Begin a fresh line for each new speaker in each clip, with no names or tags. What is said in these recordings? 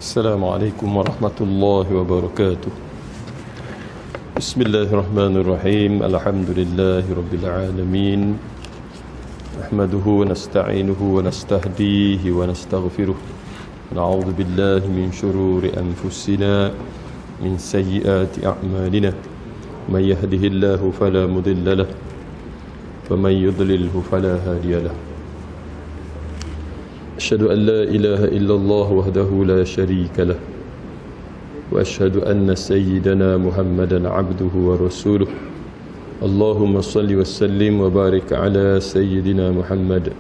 السلام عليكم ورحمة الله وبركاته. بسم الله الرحمن الرحيم. الحمد لله رب العالمين، نحمده ونستعينه ونستهديه ونستغفره، نعوذ بالله من شرور أنفسنا من سيئات أعمالنا، من يهده الله فلا مضل له ومن يضلله فلا هادي له. أشهد أن لا إله إلا الله وحده لا شريك له، وأشهد أن سيدنا محمدا عبده ورسوله. اللهم صل وسلم وبارك على سيدنا محمد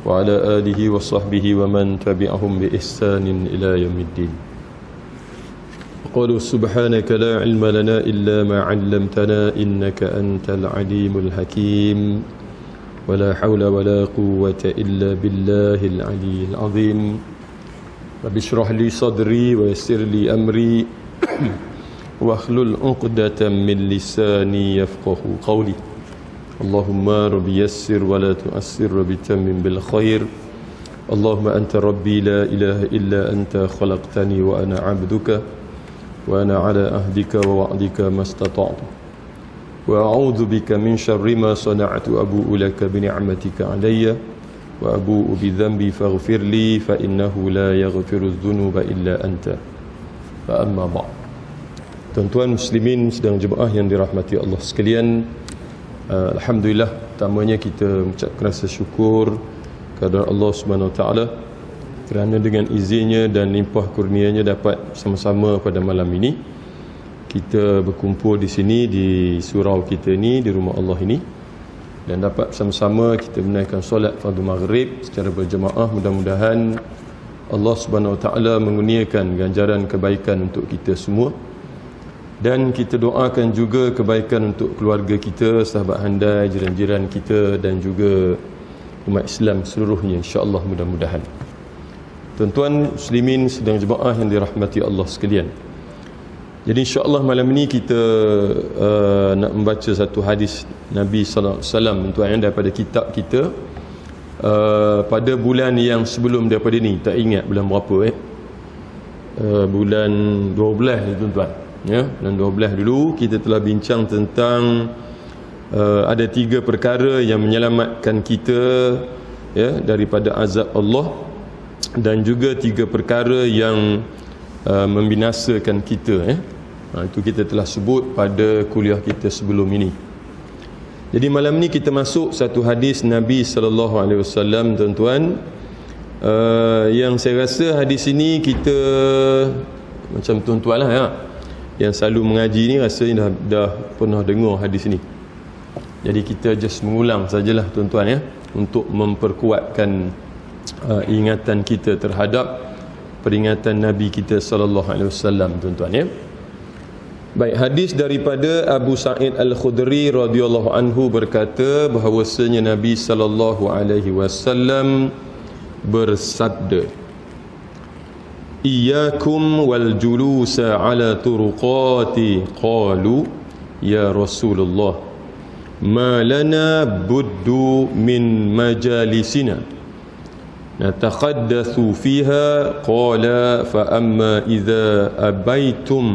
وعلى آله وصحبه ومن تبعهم بإحسان إلى يوم الدين. قالوا سبحانك لا علم لنا إلا ما علمتنا إنك أنت العليم الحكيم، ولا حول ولا قوة إلا بالله العلي العظيم. رب اشرح لي صدري ويسر لي أمري واحلل عقدة من لساني يفقه قولي. اللهم رب يسر ولا تؤسر، رب تمم بالخير. اللهم أنت ربي لا إله إلا أنت، خلقتني وأنا عبدك وأنا على عهدك ووعدك ما استطعت، وأعوذ بك من شر ما صنعت، أبوء لك بنعمتك علي وأبوء بذنبي فاغفر لي، فإنه لا يغفر الذنوب إلا أنت. فأما بعد. Tuan-tuan muslimin sedang jemaah yang dirahmati Allah sekalian, alhamdulillah, pertamanya kita mengucapkan rasa syukur kepada Allah Subhanahu Wa Taala kerana dengan izinnya dan limpah kurnianya dapat sama-sama pada malam ini kita berkumpul di sini, di surau kita ni, di rumah Allah ini, dan dapat sama-sama kita menunaikan solat fardu maghrib secara berjemaah. Mudah-mudahan Allah Subhanahu Wa Taala mengurniakan ganjaran kebaikan untuk kita semua, dan kita doakan juga kebaikan untuk keluarga kita, sahabat handai, jiran-jiran kita, dan juga umat Islam seluruhnya, insya-Allah, mudah-mudahan. Tuan-tuan muslimin sedang jemaah yang dirahmati Allah sekalian, jadi insya-Allah malam ini kita nak membaca satu hadis Nabi sallallahu alaihi wasallam, tuan, daripada kitab kita pada bulan yang sebelum daripada ni, tak ingat bulan berapa bulan 12 ni, tuan-tuan, ya, bulan 12 dulu kita telah bincang tentang ada 3 perkara yang menyelamatkan kita, ya, daripada azab Allah, dan juga 3 perkara yang membinasakan kita, itu kita telah sebut pada kuliah kita sebelum ini. Jadi malam ni kita masuk satu hadis Nabi sallallahu alaihi wasallam, tuan-tuan, yang saya rasa hadis ini kita macam tuan-tuan lah, ya, yang selalu mengaji ni rasanya dah pernah dengar hadis ini. Jadi kita just mengulang sajalah, tuan-tuan, ya, untuk memperkuatkan ingatan kita terhadap peringatan Nabi kita sallallahu alaihi wasallam, tuan-tuan, ya. Baik, hadis daripada Abu Sa'id Al-Khudri radhiyallahu anhu berkata bahawasanya Nabi sallallahu alaihi wasallam bersabda, "Iyyakum wal julusa ala turuqati." Qalu, "Ya Rasulullah, ma lana buddu min majalisina نتحدث فيها." قال: فأما إذا أبيتم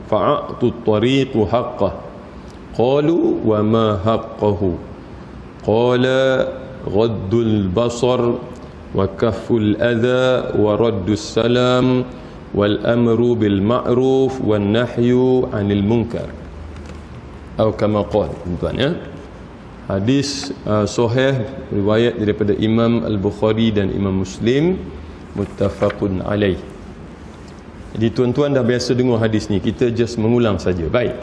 فأعطوا الطريق حقه. قالوا: وما حقه؟ قال: غض البصر وكف الأذى ورد السلام والأمر بالمعروف والنهي عن المنكر، أو كما قال. Hadis sahih, riwayat daripada Imam Al-Bukhari dan Imam Muslim, muttafaqun alaih. Jadi tuan-tuan dah biasa dengar hadis ni, kita just mengulang saja. Baik.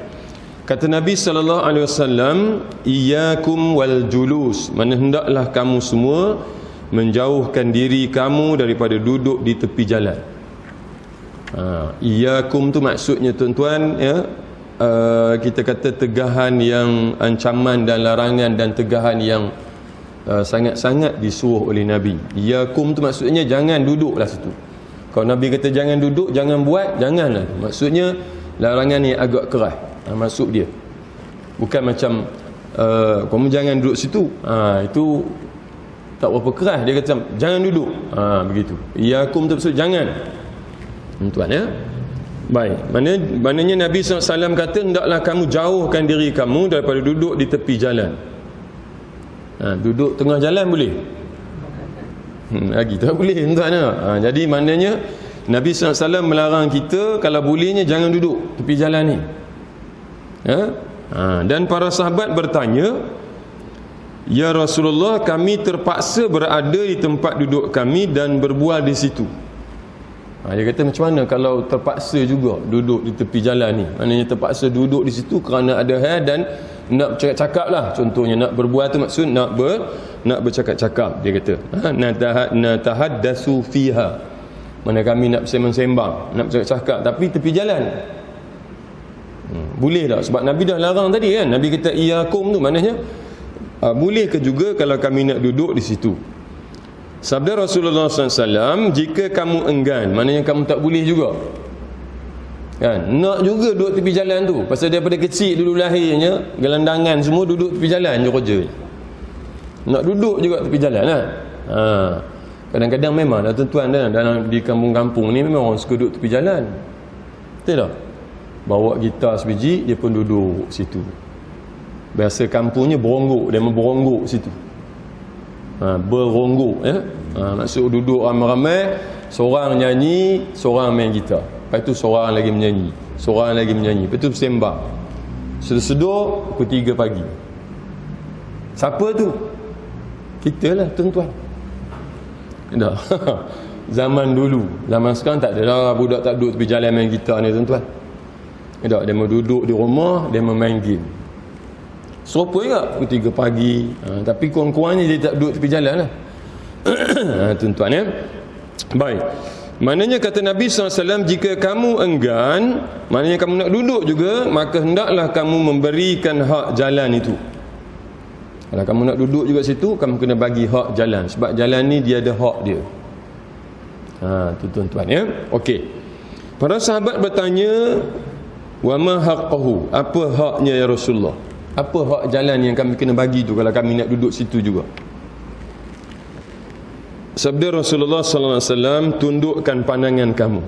Kata Nabi sallallahu alaihi wasallam, "Iyyakum wal julus." Mana hendaklah kamu semua menjauhkan diri kamu daripada duduk di tepi jalan. Iyyakum tu maksudnya, tuan-tuan, ya, kita kata tegahan yang ancaman dan larangan, dan tegahan yang sangat-sangat disuruh oleh Nabi. Iyakum tu maksudnya jangan duduklah situ. Kalau Nabi kata jangan duduk, jangan buat, janganlah. Maksudnya larangan yang agak keras, maksud dia. Bukan macam kamu jangan duduk situ, itu tak berapa keras, dia kata jangan duduk. Begitu. Iyakum tu maksud jangan. Tuan ya. Baik, maknanya Nabi SAW kata hendaklah kamu jauhkan diri kamu daripada duduk di tepi jalan. Duduk tengah jalan boleh? Lagi tak boleh tuan ya. Jadi maknanya Nabi SAW melarang kita kalau bolehnya jangan duduk tepi jalan ni. Dan para sahabat bertanya, ya Rasulullah, kami terpaksa berada di tempat duduk kami dan berbual di situ. Dia kata macam mana kalau terpaksa juga duduk di tepi jalan ni? Maknanya terpaksa duduk di situ kerana ada hal dan nak bercakap-cakap lah. Contohnya nak berbual tu maksud nak bercakap-cakap. Dia kata natahaddasu fiha, mana kami nak sembang-sembang, nak bercakap-cakap tapi tepi jalan. Boleh tak? Sebab Nabi dah larang tadi kan. Nabi kata iyakum tu maknanya boleh ke juga kalau kami nak duduk di situ. Sabda Rasulullah SAW, jika kamu enggan, maknanya kamu tak boleh juga kan, nak juga duduk tepi jalan tu. Pasal daripada kecil dulu lahirnya gelandangan semua duduk tepi jalan je kerja. Nak duduk juga tepi jalan lah. Kadang-kadang memang dah tuan-tuan dalam di kampung-kampung ni memang orang suka duduk tepi jalan. Betul tak? Bawa gitar sebiji, dia pun duduk situ. Biasa kampungnya beronggok, dia beronggok situ. Beronggok ya. Maksud duduk ramai-ramai, seorang nyanyi, seorang main gitar. Lepas tu seorang lagi menyanyi, seorang lagi menyanyi. Lepas tu sembang. Sedur-sedur pukul 3 pagi. Siapa tu? Kita lah tuan-tuan. Dah. Zaman dulu. Zaman sekarang tak ada lah budak tak duduk tepi jalan main gitar ni tuan-tuan. Tak, dia mau duduk di rumah, dia main game. Serupa juga pukul 3 pagi. Tapi kurang-kurangnya dia tak duduk tepi jalan lah. Tuan-tuan ya. Baik. Maknanya kata Nabi SAW, jika kamu enggan, maknanya kamu nak duduk juga, maka hendaklah kamu memberikan hak jalan itu. Kalau kamu nak duduk juga situ, kamu kena bagi hak jalan. Sebab jalan ni dia ada hak dia. Tu tuan-tuan ya. Okey. Para sahabat bertanya, wa ma haqqahu? Apa haknya ya Rasulullah? Apa hak jalan yang kami kena bagi tu kalau kami nak duduk situ juga? Sabda Rasulullah sallallahu alaihi wasallam, tundukkan pandangan kamu.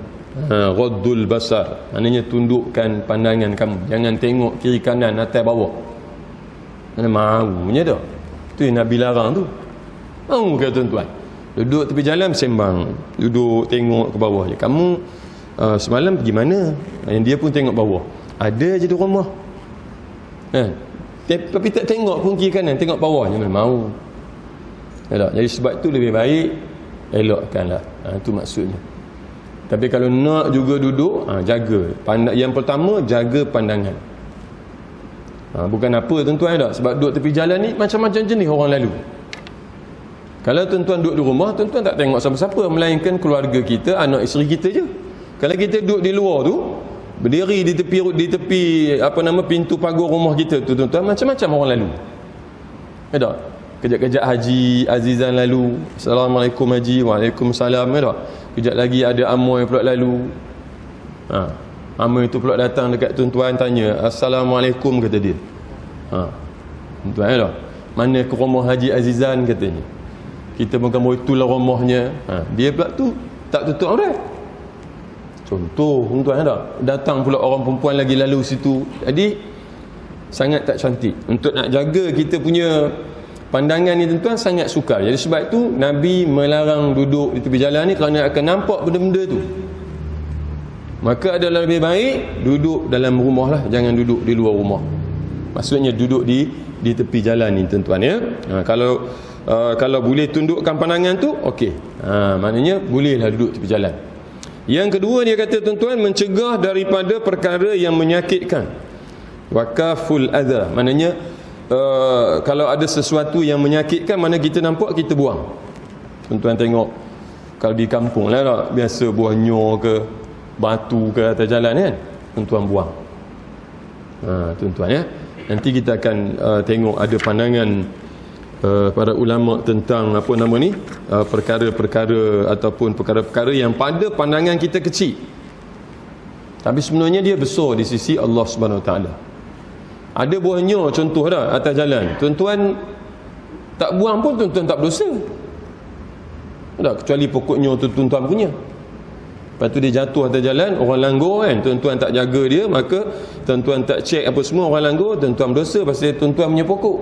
Ghaddul basar, maknanya tundukkan pandangan kamu. Jangan tengok kiri kanan, atas bawah. Mana maunya dah. Tu yang Nabi larang tu. Mau ke tuan-tuan? Duduk tepi jalan sembang, duduk tengok ke bawah je. Kamu semalam pergi mana? Yang dia pun tengok bawah. Ada je di rumah. Tapi tak tengok pun kiri kanan, tengok bawah je, mana mau. Jadi sebab tu lebih baik elokkanlah. Itu maksudnya. Tapi kalau nak juga duduk, jaga. Yang pertama, jaga pandangan. Bukan apa tuan-tuan tak? Sebab duduk tepi jalan ni macam-macam jenis orang lalu. Kalau tuan-tuan duduk di rumah, tuan-tuan tak tengok siapa-siapa, melainkan keluarga kita, anak isteri kita je. Kalau kita duduk di luar tu, berdiri di tepi pintu pagar rumah kita tu tuan-tuan, macam-macam orang lalu. Tak? Kejap-kejap Haji Azizan lalu, Assalamualaikum Haji, Waalaikumsalam. Tak? Kejap lagi ada Amoy pula lalu. Amoy tu pula datang dekat tuan-tuan, tanya Assalamualaikum, kata dia. Tuan-tuan tak? Mana ke rumah Haji Azizan, katanya. Kita bukan itulah rumahnya. Dia pula tu tak tutup aurat. Contoh tuan-tuan tak? Datang pula orang perempuan lagi lalu situ. Jadi sangat tak cantik. Untuk nak jaga kita punya pandangan ni tuan-tuan sangat sukar. Jadi sebab tu Nabi melarang duduk di tepi jalan ni kerana akan nampak benda-benda tu. Maka adalah lebih baik duduk dalam rumah lah, jangan duduk di luar rumah. Maksudnya duduk di tepi jalan ni tuan-tuan ya. Kalau boleh tundukkan pandangan tu, okey. Maknanya bolehlah duduk tepi jalan. Yang kedua dia kata tuan-tuan, mencegah daripada perkara yang menyakitkan. Wakaful adha, maknanya kalau ada sesuatu yang menyakitkan, mana kita nampak kita buang. Tuan-tuan tengok kalau di kampung lah tak, biasa buang nyor ke batu ke atas jalan kan, tuan-tuan buang. Tuan-tuan ya. Nanti kita akan tengok ada pandangan para ulama tentang apa nama ni, perkara-perkara ataupun perkara-perkara yang pada pandangan kita kecil, tapi sebenarnya dia besar di sisi Allah Subhanahu Wa Taala. Ada buahnya contoh dah atas jalan, tuan-tuan tak buang pun tuan-tuan tak berdosa. Tak, kecuali pokoknya tu tuan-tuan punya. Lepas tu dia jatuh atas jalan, orang langgar kan, tuan-tuan tak jaga dia, maka tuan-tuan tak check apa semua, orang langgar, tuan-tuan berdosa pasal tuan-tuan punya pokok.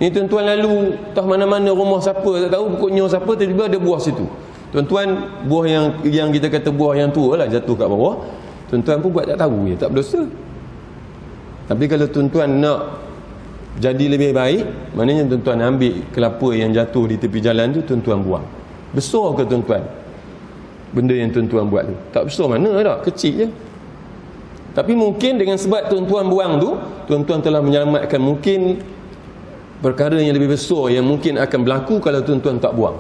Ni tuan-tuan lalu tak mana-mana rumah siapa tak tahu, pokoknya siapa, tiba-tiba ada buah situ. Tuan-tuan, buah yang kita kata buah yang tua lah jatuh kat bawah, tuan-tuan pun buat tak tahu, ya tak berdosa. Tapi kalau tuan-tuan nak jadi lebih baik, maknanya tuan-tuan ambil kelapa yang jatuh di tepi jalan tu, tuan-tuan buang. Besar ke tuan-tuan benda yang tuan-tuan buat tu? Tak besar mana tak, kecil je. Tapi mungkin dengan sebab tuan-tuan buang tu, tuan-tuan telah menyelamatkan mungkin perkara yang lebih besar yang mungkin akan berlaku kalau tuan-tuan tak buang.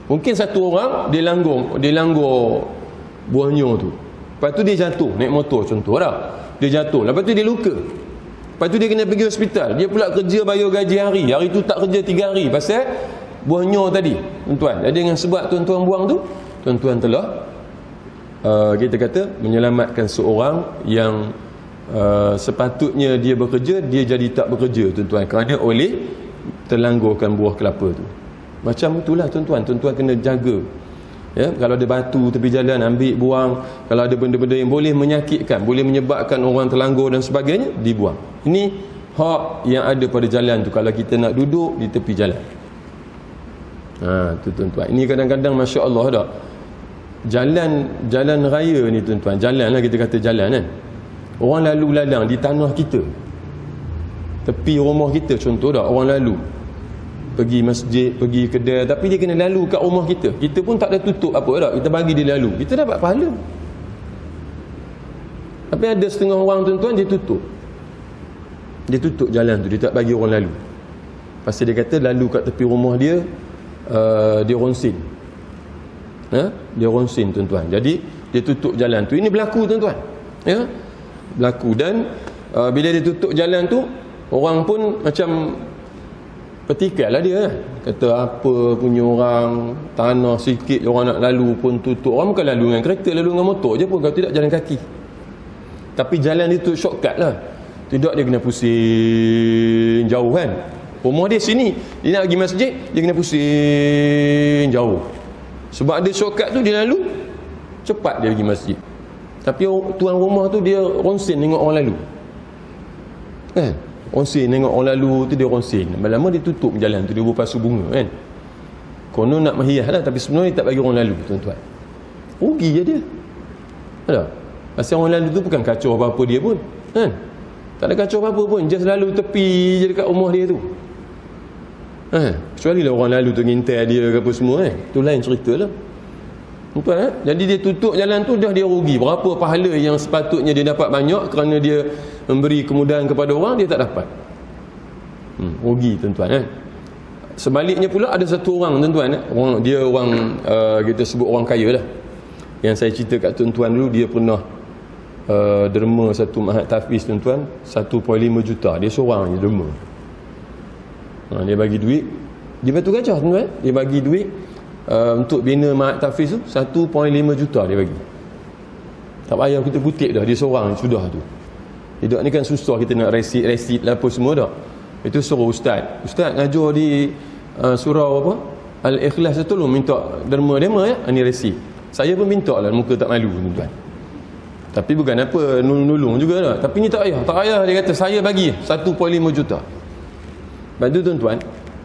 Mungkin satu orang dia langgar buahnya tu, lepas tu dia jatuh naik motor contoh dah, dia jatuh, lepas tu dia luka, lepas tu dia kena pergi hospital, dia pula kerja bayar gaji hari tu tak kerja 3 hari pasal buahnya tadi, tuan-tuan. Jadi dengan sebab tuan-tuan buang tu, tuan-tuan telah kita kata menyelamatkan seorang yang sepatutnya dia bekerja, dia jadi tak bekerja, tuan-tuan, kerana oleh terlanggarkan buah kelapa tu. Macam itulah tuan-tuan, tuan-tuan kena jaga. Ya, kalau ada batu tepi jalan, ambil buang. Kalau ada benda-benda yang boleh menyakitkan, boleh menyebabkan orang terlanggar dan sebagainya, dibuang. Ini hak yang ada pada jalan tu kalau kita nak duduk di tepi jalan. Tu tuan-tuan. Ini kadang-kadang masya-Allah dah. Jalan raya ni tuan-tuan, jalan lah kita kata jalan kan. Orang lalu lalang di tanah kita, tepi rumah kita contoh dah, orang lalu pergi masjid, pergi kedai, tapi dia kena lalu kat rumah kita. Kita pun tak ada tutup apa dah, kita bagi dia lalu, kita dapat pahala. Tapi ada setengah orang tuan-tuan, dia tutup jalan tu, dia tak bagi orang lalu. Pasal dia kata lalu kat tepi rumah dia, dia ronsin. Dia ronsin tuan-tuan. Jadi dia tutup jalan tu. Ini berlaku tuan-tuan. Ya, berlaku. Dan bila dia tutup jalan tu, orang pun macam petikai lah dia. Kata apa punya orang, tanah sikit orang nak lalu pun tutup. Orang bukan lalu dengan kereta, lalu dengan motor je pun, kalau tidak jalan kaki. Tapi jalan dia tu shortcut lah. Tidak dia kena pusing jauh kan. Rumah dia sini, dia nak pergi masjid, dia kena pusing jauh. Sebab ada shortcut tu, dia lalu cepat dia pergi masjid. Tapi tuan rumah tu dia ronsin tengok orang lalu kan. Ronsin tengok orang lalu tu, dia ronsin. Lama-lama dia tutup jalan tu, dia berpasu bunga kan. Konon nak menghias lah, tapi sebenarnya tak bagi orang lalu tuan-tuan. Rugi je dia. Ada. Pasal orang lalu tu bukan kacau apa-apa dia pun kan. Tak ada kacau apa-apa pun, just lalu tepi je dekat rumah dia tu. Kecuali lah orang lalu tu ngintai dia ke apa semua kan. Itu lain cerita lah tuan-tuan. Jadi dia tutup jalan tu, dah dia rugi. Berapa pahala yang sepatutnya dia dapat banyak kerana dia memberi kemudahan kepada orang, dia tak dapat. Rugi tuan-tuan. Sebaliknya pula ada satu orang tuan-tuan, dia orang kita sebut orang kaya lah, yang saya cerita kat tuan-tuan dulu. Dia pernah derma satu mahat tahfiz tuan-tuan, 1.5 juta. Dia seorang je derma. Dia bagi duit di Batu Gajah tuan-tuan. Dia bagi duit untuk bina mahat tahfiz tu 1.5 juta dia bagi. Tak payah kita kutip dah, dia seorang sudah tu. Hidup ni kan susah, kita nak resit lah apa semua dah. Itu suruh ustaz ngajar di surau apa Al-Ikhlas tu, minta derma ya, ni resit. Saya pun minta lah, muka tak malu tuan-tuan. Tapi bukan apa nulung juga dah. Tapi ni tak payah dia kata saya bagi 1.5 juta. Lepas tu tuan-tuan,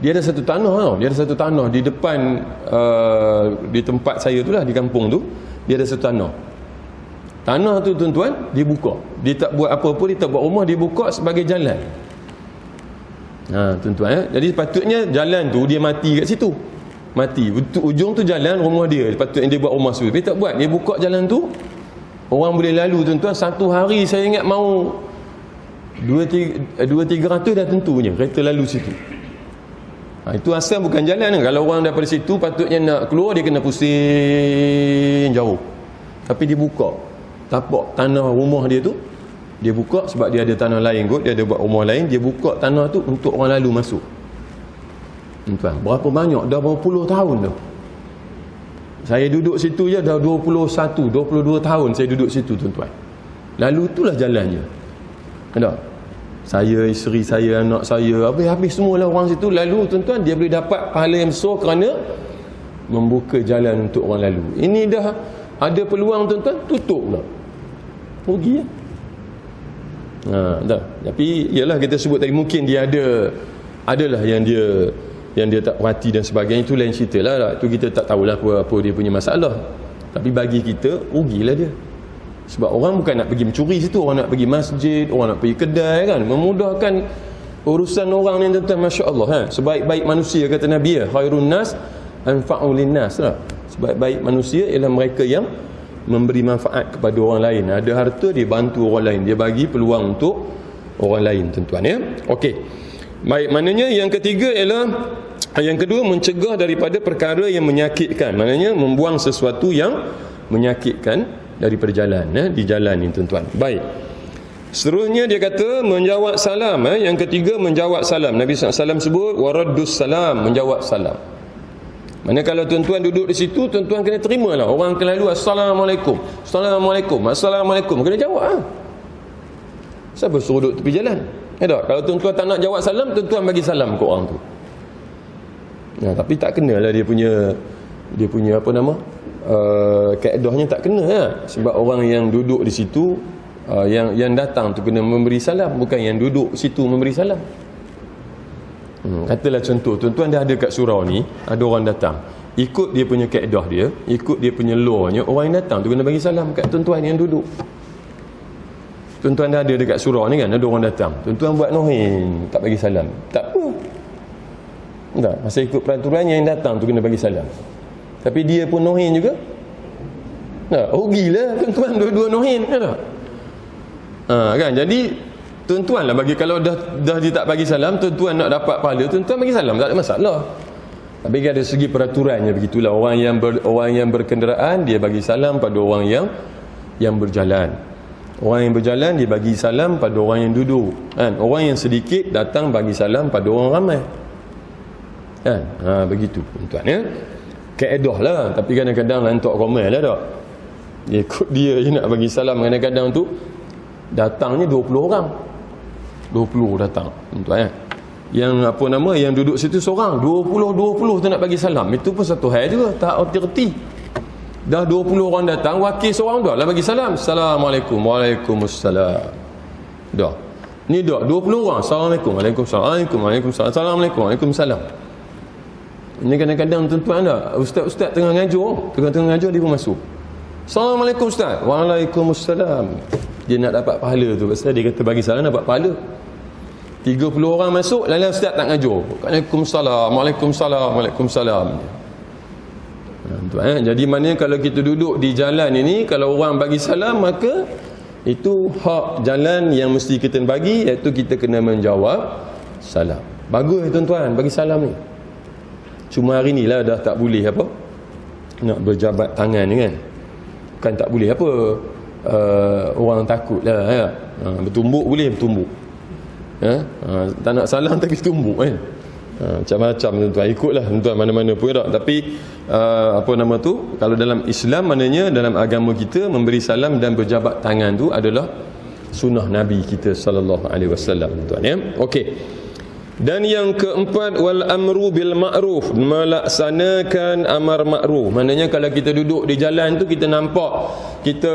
dia ada satu tanah tau. Dia ada satu tanah di depan di tempat saya tu lah, di kampung tu. Dia ada satu tanah. Tanah tu tuan-tuan, dia buka. Dia tak buat apa-apa, dia tak buat rumah, dia buka sebagai jalan. Tuan-tuan Jadi patutnya jalan tu dia mati kat situ. Mati. Ujung tu jalan rumah dia. Patutnya dia buat rumah situ. Dia tak buat. Dia buka jalan tu. Orang boleh lalu tuan-tuan. Satu hari saya ingat mau 200-300 dah tentunya kereta lalu situ. Itu asal bukan jalan. Kalau orang daripada situ patutnya nak keluar, dia kena pusing jauh. Tapi dia buka tapak tanah rumah dia tu, dia buka sebab dia ada tanah lain kot, dia ada buat rumah lain, dia buka tanah tu untuk orang lalu masuk. Tuan, berapa banyak, dah berapa puluh tahun dah saya duduk situ je, dah 22 tahun saya duduk situ tuan-tuan. Lalu itulah jalannya. Ada. saya, isteri saya, anak saya, habis semualah orang situ. Lalu tuan-tuan, dia boleh dapat pahala yang besar kerana membuka jalan untuk orang lalu. Ini dah ada peluang tuan-tuan, tutup pula, rugi ya? Dah. Tapi ialah kita sebut tadi, mungkin dia adalah yang dia tak perhati dan sebagainya, itu lain cerita lah. Itu kita tak tahulah apa dia punya masalah. Tapi bagi kita, rugilah dia. Sebab orang bukan nak pergi mencuri situ, orang nak pergi masjid, orang nak pergi kedai kan, memudahkan urusan orang ni tuan-tuan. Masya-Allah sebaik-baik manusia kata Nabi khairun nas anfa'u linnas lah. Sebaik-baik manusia ialah mereka yang memberi manfaat kepada orang lain. Ada harta, dia bantu orang lain, dia bagi peluang untuk orang lain tuan-tuan ya. Okey. Baik, maknanya yang ketiga ialah, yang kedua, mencegah daripada perkara yang menyakitkan. Maknanya membuang sesuatu yang menyakitkan daripada jalan di jalan ni tuan-tuan. Baik. Seterusnya dia kata menjawab salam. Yang ketiga, menjawab salam. Nabi SAW sebut waraddus salam, menjawab salam. Mana kalau tuan-tuan duduk di situ, tuan-tuan kena terimalah. Orang akan lalu assalamualaikum, assalamualaikum, assalamualaikum, kena jawab. Siapa suruh duduk tepi jalan? Tak? Kalau tuan-tuan tak nak jawab salam, tuan-tuan bagi salam ke orang tu. Tapi tak kenalah dia punya apa nama? Kaedahnya tak kena sebab orang yang duduk di situ, yang datang tu kena memberi salam, bukan yang duduk situ memberi salam. Katalah contoh, tuan-tuan dah ada kat surau ni, ada orang datang, ikut dia punya kaedah dia, ikut dia punya lawnya, orang yang datang tu kena bagi salam kat tuan-tuan yang duduk. Tuan-tuan dah ada dekat surau ni kan, ada orang datang, tuan-tuan buat nohin, tak bagi salam, tak apa. Tak, masa ikut peraturan yang datang tu kena bagi salam. Tapi dia pun nohin juga. Rugilah tuan-tuan dua-dua nohin kan. Kan, jadi tuan-tuan lah bagi, kalau dah dia tak bagi salam, tuan-tuan nak dapat pahala, tuan-tuan bagi salam, tak ada masalah. Tapi ada segi peraturannya begitulah. Orang yang berkenderaan, dia bagi salam pada orang yang berjalan. Orang yang berjalan, dia bagi salam pada orang yang duduk kan. Orang yang sedikit datang bagi salam pada orang ramai kan. Begitu tuan-tuan ya. Kaedah lah. Tapi kadang-kadang lantak ramai lah tak. Dia ikut dia je nak bagi salam. Kadang-kadang tu datangnya 20 orang, 20 datang tuan-tuan ya. Yang apa nama, yang duduk situ seorang, 20 tu nak bagi salam. Itu pun satu hal juga, tak erti-erti. Dah 20 orang datang, wakil seorang dah lah bagi salam. Assalamualaikum, waalaikumsalam. Dah. Ni dah 20 orang. Assalamualaikum, waalaikumsalam, waalaikumsalam, assalamualaikum, waalaikumsalam. Ini kadang-kadang tuan-tuan dah, ustaz tengah ngajar, dia pun masuk. Assalamualaikum ustaz. Waalaikumsalam. Dia nak dapat pahala tu, pasal dia kata bagi salam dapat pahala. 30 orang masuk, lalu ustaz tak ngajar. Waalaikumsalam, waalaikumsalam, waalaikumsalam. Jadi maknanya kalau kita duduk di jalan ini, kalau orang bagi salam, maka itu hak jalan yang mesti kita bagi, iaitu kita kena menjawab salam. Bagus tuan-tuan bagi salam ni. Cuma hari ni lah dah tak boleh apa, nak berjabat tangan ni kan. Kan tak boleh apa, orang takut lah ya. Bertumbuk boleh bertumbuk tak nak salam tapi tumbuk kan. Macam-macam tuan-tuan, ikutlah tuan-tuan mana-mana pun tak. Tapi apa nama tu, kalau dalam Islam, maknanya dalam agama kita, memberi salam dan berjabat tangan tu adalah sunnah Nabi kita sallallahu alaihi wasallam tuan ya. Okey. Dan yang keempat, wal amru bil ma'ruf, melaksanakan amar ma'ruf. Maknanya kalau kita duduk di jalan tu, kita nampak, kita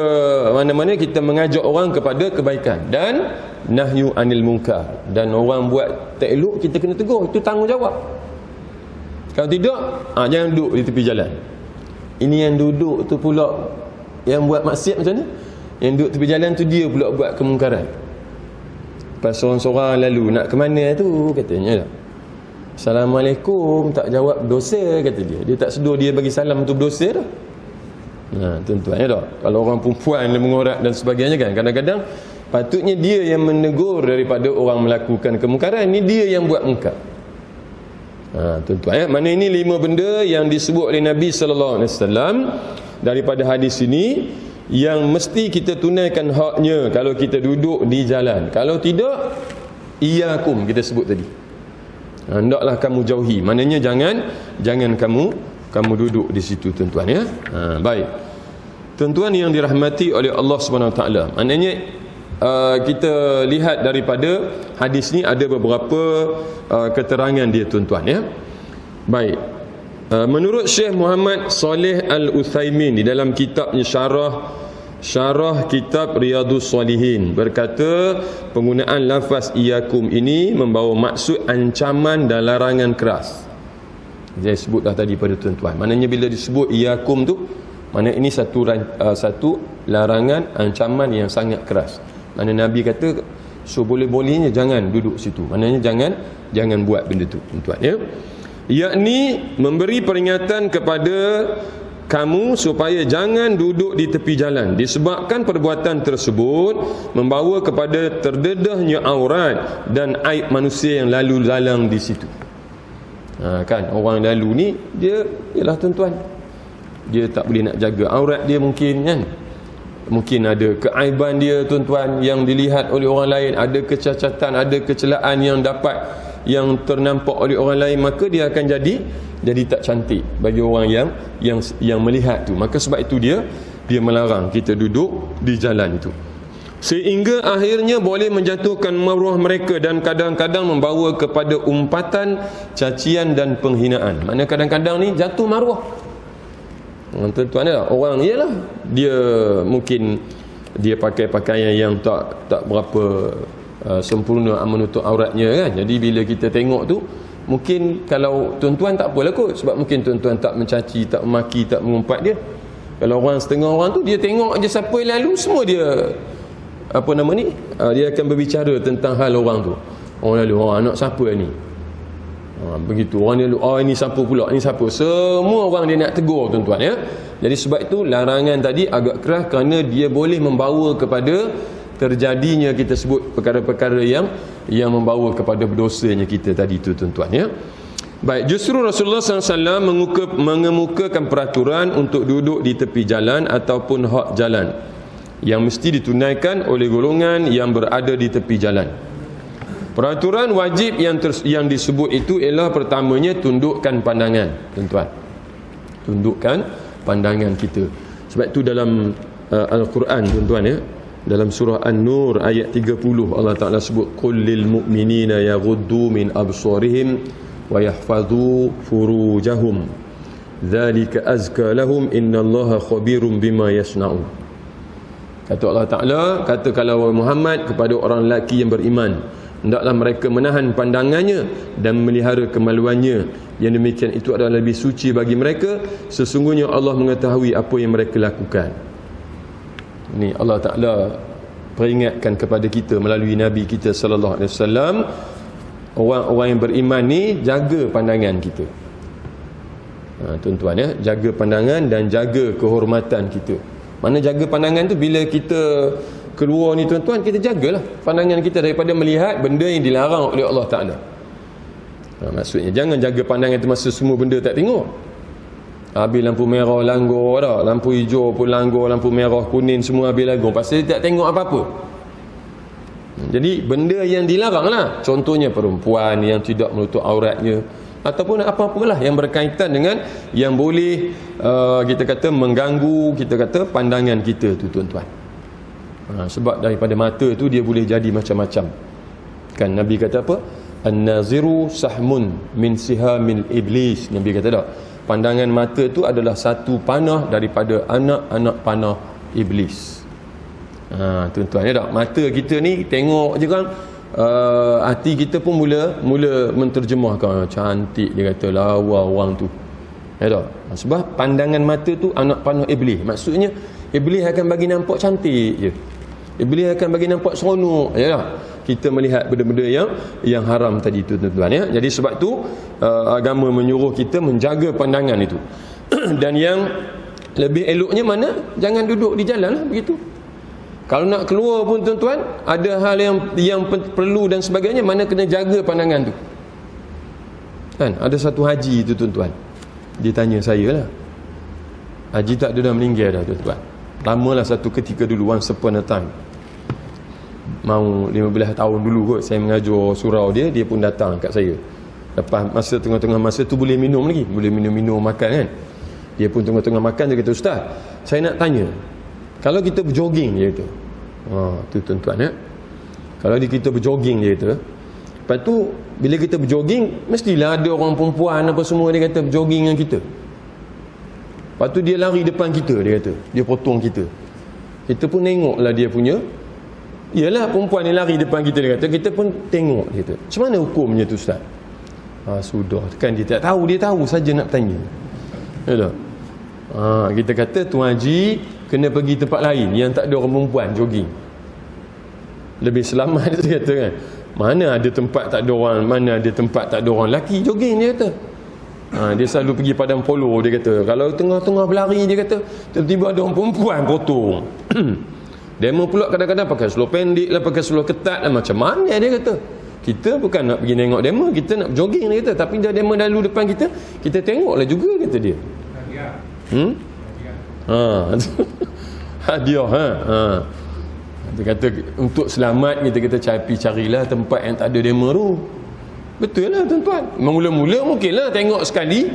mana-mana kita mengajak orang kepada kebaikan, dan nahyu anil munkar, dan orang buat tak elok, kita kena tegur. Itu tanggungjawab. Kalau tidak, jangan duduk di tepi jalan. Ini yang duduk tu pula yang buat maksiat macam ni. Yang duduk tepi jalan tu dia pula buat kemungkaran. Pas seorang-seorang lalu, nak ke mana tu, katanya lah, Assalamualaikum, tak jawab, dosa, kata dia. Dia tak sedar dia bagi salam tu dosa dah. Tuan-tuan ya tak. Kalau orang perempuan mengorak dan sebagainya kan, kadang-kadang patutnya dia yang menegur daripada orang melakukan kemungkaran. Ini dia yang buat mungkar. Tuan-tuan ya, mana ini 5 benda yang disebut oleh Nabi sallallahu alaihi wasallam daripada hadis ini, yang mesti kita tunaikan haknya kalau kita duduk di jalan. Kalau tidak, iyakum kita sebut tadi, hendaklah kamu jauhi. Maknanya jangan kamu duduk di situ tuan-tuan ya. Baik. Tuan-tuan yang dirahmati oleh Allah Subhanahu Wa Taala, maknanya kita lihat daripada hadis ni ada beberapa keterangan dia tuan-tuan ya. Baik. Menurut Syekh Muhammad Saleh Al-Utsaimin di dalam kitabnya Syarah kitab Riyadhus Shalihin berkata penggunaan lafaz iyakum ini membawa maksud ancaman dan larangan keras. Saya sebut dah tadi pada tuan-tuan. Maknanya bila disebut iyakum tu, mana ini satu larangan, ancaman yang sangat keras. Mana Nabi kata so boleh-bolehnya jangan duduk situ. Maknanya jangan buat benda tu tuan-tuan ya. Yakni memberi peringatan kepada kamu supaya jangan duduk di tepi jalan disebabkan perbuatan tersebut membawa kepada terdedahnya aurat dan aib manusia yang lalu lalang di situ. Kan orang lalu ni dia ialah tuan-tuan, dia tak boleh nak jaga aurat dia mungkin kan, mungkin ada keaiban dia tuan-tuan yang dilihat oleh orang lain, ada kecacatan, ada kecelaan yang ternampak oleh orang lain, maka dia akan jadi tak cantik bagi orang yang melihat tu. Maka sebab itu dia melarang kita duduk di jalan itu, sehingga akhirnya boleh menjatuhkan maruah mereka dan kadang-kadang membawa kepada umpatan, cacian dan penghinaan. Maknanya kadang-kadang ni jatuh maruah tuan-tuan ya. Orang ialah dia mungkin dia pakai pakaian yang tak berapa sempurna menutup auratnya kan. Jadi bila kita tengok tu, mungkin kalau tuan-tuan tak apalah kot, sebab mungkin tuan-tuan tak mencaci, tak memaki, tak mengumpat dia. Kalau orang setengah orang tu dia tengok je siapa yang lalu, semua dia dia akan berbicara tentang hal orang tu. Orang lalu, anak siapa ni? Begitu. Orang lalu, ini siapa pula? Ini siapa? Semua orang dia nak tegur tuan-tuan ya. Jadi sebab itu larangan tadi agak keras kerana dia boleh membawa kepada terjadinya kita sebut perkara-perkara yang membawa kepada berdosanya kita tadi tu tuan-tuan ya. Baik, justru Rasulullah SAW mengemukakan peraturan untuk duduk di tepi jalan ataupun hak jalan yang mesti ditunaikan oleh golongan yang berada di tepi jalan. Peraturan wajib yang disebut itu ialah pertamanya tundukkan pandangan tuan-tuan. Tundukkan pandangan kita. Sebab itu dalam Al-Quran tuan-tuan ya, dalam surah An-Nur ayat 30 Allah Ta'ala sebut qul lil mu'minina yaghuddu min absarihim wa yahfadhu furujahum dzalika azka lahum innallaha khabirum bima yasnaun. Kata Allah Ta'ala, kata kalau Muhammad kepada orang lelaki yang beriman, hendaklah mereka menahan pandangannya dan memelihara kemaluannya, yang demikian itu adalah lebih suci bagi mereka, sesungguhnya Allah mengetahui apa yang mereka lakukan. Ini Allah Ta'ala peringatkan kepada kita melalui Nabi kita sallallahu alaihi wasallam, orang-orang yang beriman ni jaga pandangan kita. Tuan-tuan ya, jaga pandangan dan jaga kehormatan kita. Mana jaga pandangan tu, bila kita keluar ni tuan-tuan, kita jagalah pandangan kita daripada melihat benda yang dilarang oleh Allah Ta'ala. Maksudnya jangan jaga pandangan tu masa semua benda tak tengok. Habis lampu merah langgar dah, lampu hijau pun langgar, lampu merah kuning semua habis langgar, pasal dia tak tengok apa-apa. Jadi benda yang dilarang lah, contohnya perempuan yang tidak menutup auratnya, ataupun apa-apalah yang berkaitan dengan yang boleh kita kata mengganggu, kita kata pandangan kita tu tuan-tuan. Sebab daripada mata tu dia boleh jadi macam-macam. Kan Nabi kata apa? An-naziru sahmun min sihamil iblis. Nabi kata tak, pandangan mata tu adalah satu panah daripada anak-anak panah iblis. Tuan-tuan ya tak, mata kita ni tengok je kan, hati kita pun mula menterjemahkan, cantik dia kata, lawa orang tu ya tak. Sebab pandangan mata tu anak panah iblis. Maksudnya iblis akan bagi nampak cantik je, iblis akan bagi nampak seronok ya tak, kita melihat benda-benda yang haram tadi tu tuan-tuan ya. Jadi sebab tu agama menyuruh kita menjaga pandangan itu. Dan yang lebih eloknya mana? Jangan duduk di jalan lah, begitu. Kalau nak keluar pun tuan-tuan, ada hal yang perlu dan sebagainya, mana kena jaga pandangan tu. Kan ada satu haji tu tuan-tuan, dia tanya saya lah, haji tak ada dah, meninggal dah tuan-tuan. Lamalah satu ketika dulu, once upon a time, mau 15 tahun dulu kot, saya mengajar surau dia pun datang kat saya. Lepas masa tengah-tengah masa tu boleh minum lagi, boleh minum makan kan. Dia pun tengah-tengah makan, dia kata, ustaz, saya nak tanya, kalau kita berjoging, dia kata, Tu tuan-tuan ya. Kalau kita berjoging dia kata, lepas tu bila kita berjoging mestilah ada orang perempuan apa semua dia kata berjoging dengan kita. Lepas tu dia lari depan kita, dia kata dia potong kita. Kita pun tengoklah dia punya. Yalah perempuan ni lari depan kita, dia kata kita pun tengok, dia kata macam mana hukumnya tu ustaz? Sudah kan dia tak tahu, dia tahu saja nak tanya. Ya tak? Kita kata Tuan Haji kena pergi tempat lain yang tak ada orang perempuan jogging, lebih selamat. Dia kata kan, mana ada tempat tak ada orang, mana ada tempat tak ada orang lelaki jogging, dia kata. Dia selalu pergi padang polo, dia kata kalau tengah-tengah berlari, dia kata tiba-tiba ada orang perempuan potong. Demo pula kadang-kadang pakai seluar pendek lah, pakai seluar ketat lah, macam mana dia kata. Kita bukan nak pergi tengok demo, kita nak jogging, dia kata. Tapi dia demo lalu depan kita, kita tengoklah juga, kata dia. Hadiah. Dia kata untuk selamat kita carilah tempat yang tak ada demo tu. Betul lah tuan-tuan. Mula-mula mungkinlah tengok sekali,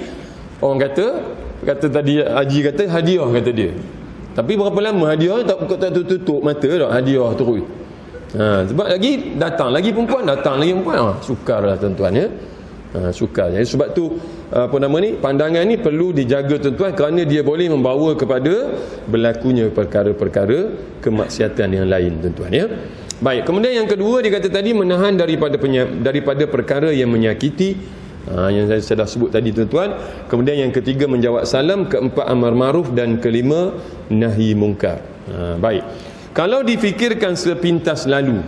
orang kata tadi Haji kata hadiah, kata dia. Tapi berapa lama hadiah tak tutup mata dah, hadiah terus. Sebab datang lagi perempuan. Sukarlah tuan-tuan ya. Sukar. Jadi sebab tu pandangan ni perlu dijaga tuan-tuan, kerana dia boleh membawa kepada berlakunya perkara-perkara kemaksiatan yang lain tuan-tuan ya. Baik, kemudian yang kedua dia kata tadi menahan daripada perkara yang menyakiti, yang saya dah sebut tadi tuan-tuan. Kemudian yang ketiga menjawab salam, keempat amar ma'ruf, dan kelima nahi mungkar. Baik. Kalau difikirkan sepintas lalu,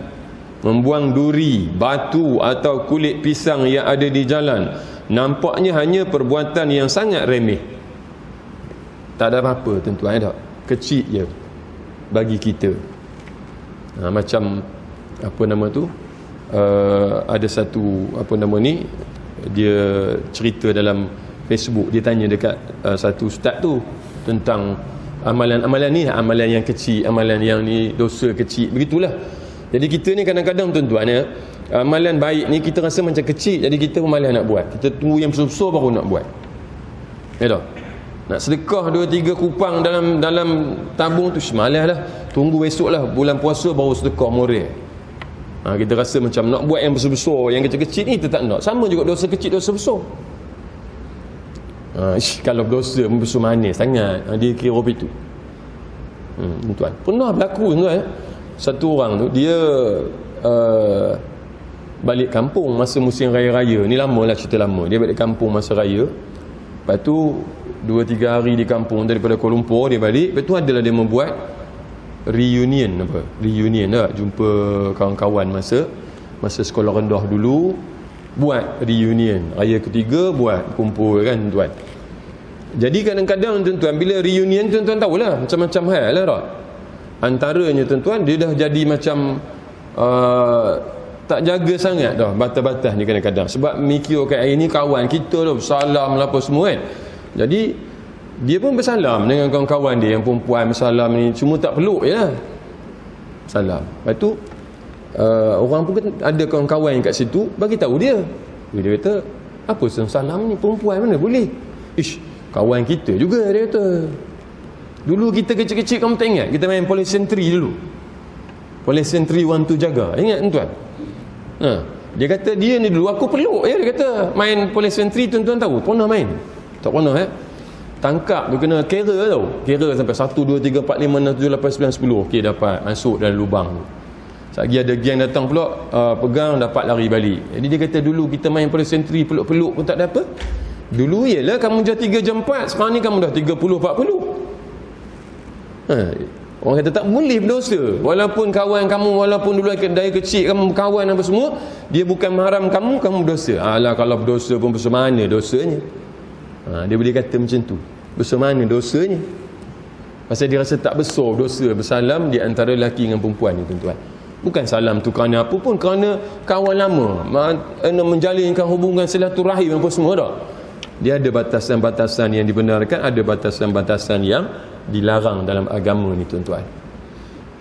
membuang duri, batu atau kulit pisang yang ada di jalan, nampaknya hanya perbuatan yang sangat remeh. Tak ada apa-apa tuan-tuan tak? Kecil je bagi kita. Macam ada satu dia cerita dalam Facebook, dia tanya dekat satu ustaz tu tentang amalan-amalan ni, amalan yang kecil, amalan yang ni dosa kecil, begitulah. Jadi kita ni kadang-kadang tuan-tuan ya, amalan baik ni kita rasa macam kecil, jadi kita malas nak buat. Kita tunggu yang besar-besar baru nak buat. Ya tak? Nak sedekah 2-3 kupang dalam tabung tu malas lah. Tunggu esok lah bulan puasa baru sedekah moral. Kita rasa macam nak buat yang besar-besar, yang kecil-kecil ni kita tak nak. Sama juga dosa kecil, dosa besar. Kalau dosa besar manis sangat, dia kira begitu. Tuan, pernah berlaku tuan. Satu orang tu dia balik kampung masa musim raya-raya. Ni lama lah, cerita lama. Dia balik kampung masa raya. Lepas tu 2-3 hari di kampung daripada Kuala Lumpur dia balik. Lepas tu adalah dia membuat reunion lah, jumpa kawan-kawan masa sekolah rendah dulu, buat reunion raya ketiga, buat kumpul kan tuan. Jadi kadang-kadang tuan-tuan bila reunion tuan-tuan tahulah macam-macam hal lah tak. Antaranya tuan-tuan dia dah jadi macam tak jaga sangat dah batas-batas ni kadang-kadang, sebab mikirkan ini kawan kita tu salam lah apa semua kan. Jadi dia pun bersalam dengan kawan-kawan dia yang perempuan, bersalam ni cuma tak peluk je lah, salam. Lepas tu orang pun ada kawan-kawan yang kat situ bagi tahu dia. Dia kata apa salam ni, perempuan mana boleh. Kawan kita juga, dia kata. Dulu kita kecil-kecil kamu tak ingat kita main police sentry dulu, police sentry 1 2 jaga, ingat tuan? Dia kata dia ni dulu aku peluk dia kata main police sentry. Tuan-tuan tahu pernah main? Tak pernah tangkap tu kena kira tau, kira sampai 1 2 3 4 5 6 7 8 9 10. Okey, dapat masuk dalam lubang tu. Lagi ada geng datang pula, pegang, dapat lari balik. Jadi dia kata dulu kita main police sentry peluk-peluk pun tak ada apa. Dulu ialah kamu dah 3 jam 4, sekarang ni kamu dah 30 40. Orang kata tak boleh berdosa. Walaupun kawan kamu, walaupun dulu dari kecil kamu kawan apa semua, dia bukan mahram kamu berdosa. Alah kalau berdosa pun besar mana dosanya. Dia boleh kata macam tu. Besar mana dosanya? Pasal dia rasa tak besar dosa bersalam di antara lelaki dengan perempuan ni tuan-tuan. Bukan salam tu kerana apa pun, kerana kawan lama, menjalinkan hubungan silaturahim apa semua dah. Dia ada batasan-batasan yang dibenarkan, ada batasan-batasan yang dilarang dalam agama ni tuan-tuan.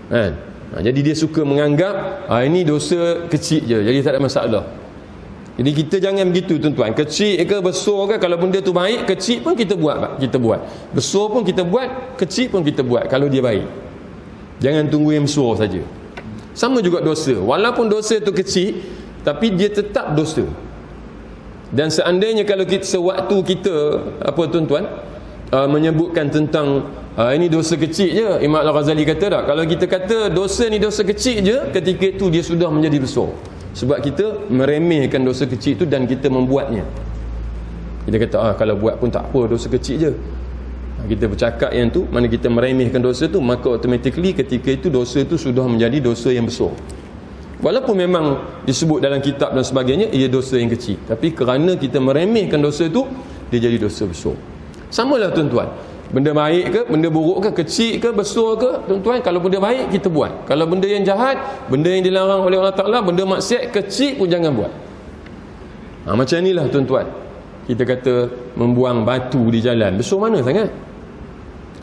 Kan? Jadi dia suka menganggap ini dosa kecil je, jadi tak ada masalah. Jadi kita jangan begitu tuan-tuan. Kecil ke besar ke, kalau benda tu baik, kecil pun kita buat. Besar pun kita buat, kecil pun kita buat kalau dia baik. Jangan tunggu yang besar saja. Sama juga dosa. Walaupun dosa tu kecil, tapi dia tetap dosa. Dan seandainya kalau kita sewaktu kita tuan-tuan menyebutkan tentang ini dosa kecil je, Imam Al-Ghazali kata tak, kalau kita kata dosa ni dosa kecil je, ketika itu dia sudah menjadi besar. Sebab kita meremehkan dosa kecil itu dan kita membuatnya. Kita kata kalau buat pun tak apa, dosa kecil je. Kita bercakap yang tu, mana kita meremehkan dosa tu, maka automatically ketika itu dosa tu sudah menjadi dosa yang besar. Walaupun memang disebut dalam kitab dan sebagainya ia dosa yang kecil, tapi kerana kita meremehkan dosa tu, dia jadi dosa besar. Samalah tuan-tuan, benda baik ke, benda buruk ke, kecil ke, besar ke, tuan-tuan, kalau benda baik kita buat. Kalau benda yang jahat, benda yang dilarang oleh Allah Ta'ala, benda maksiat kecil pun jangan buat. Macam inilah tuan-tuan, kita kata membuang batu di jalan, besar mana sangat.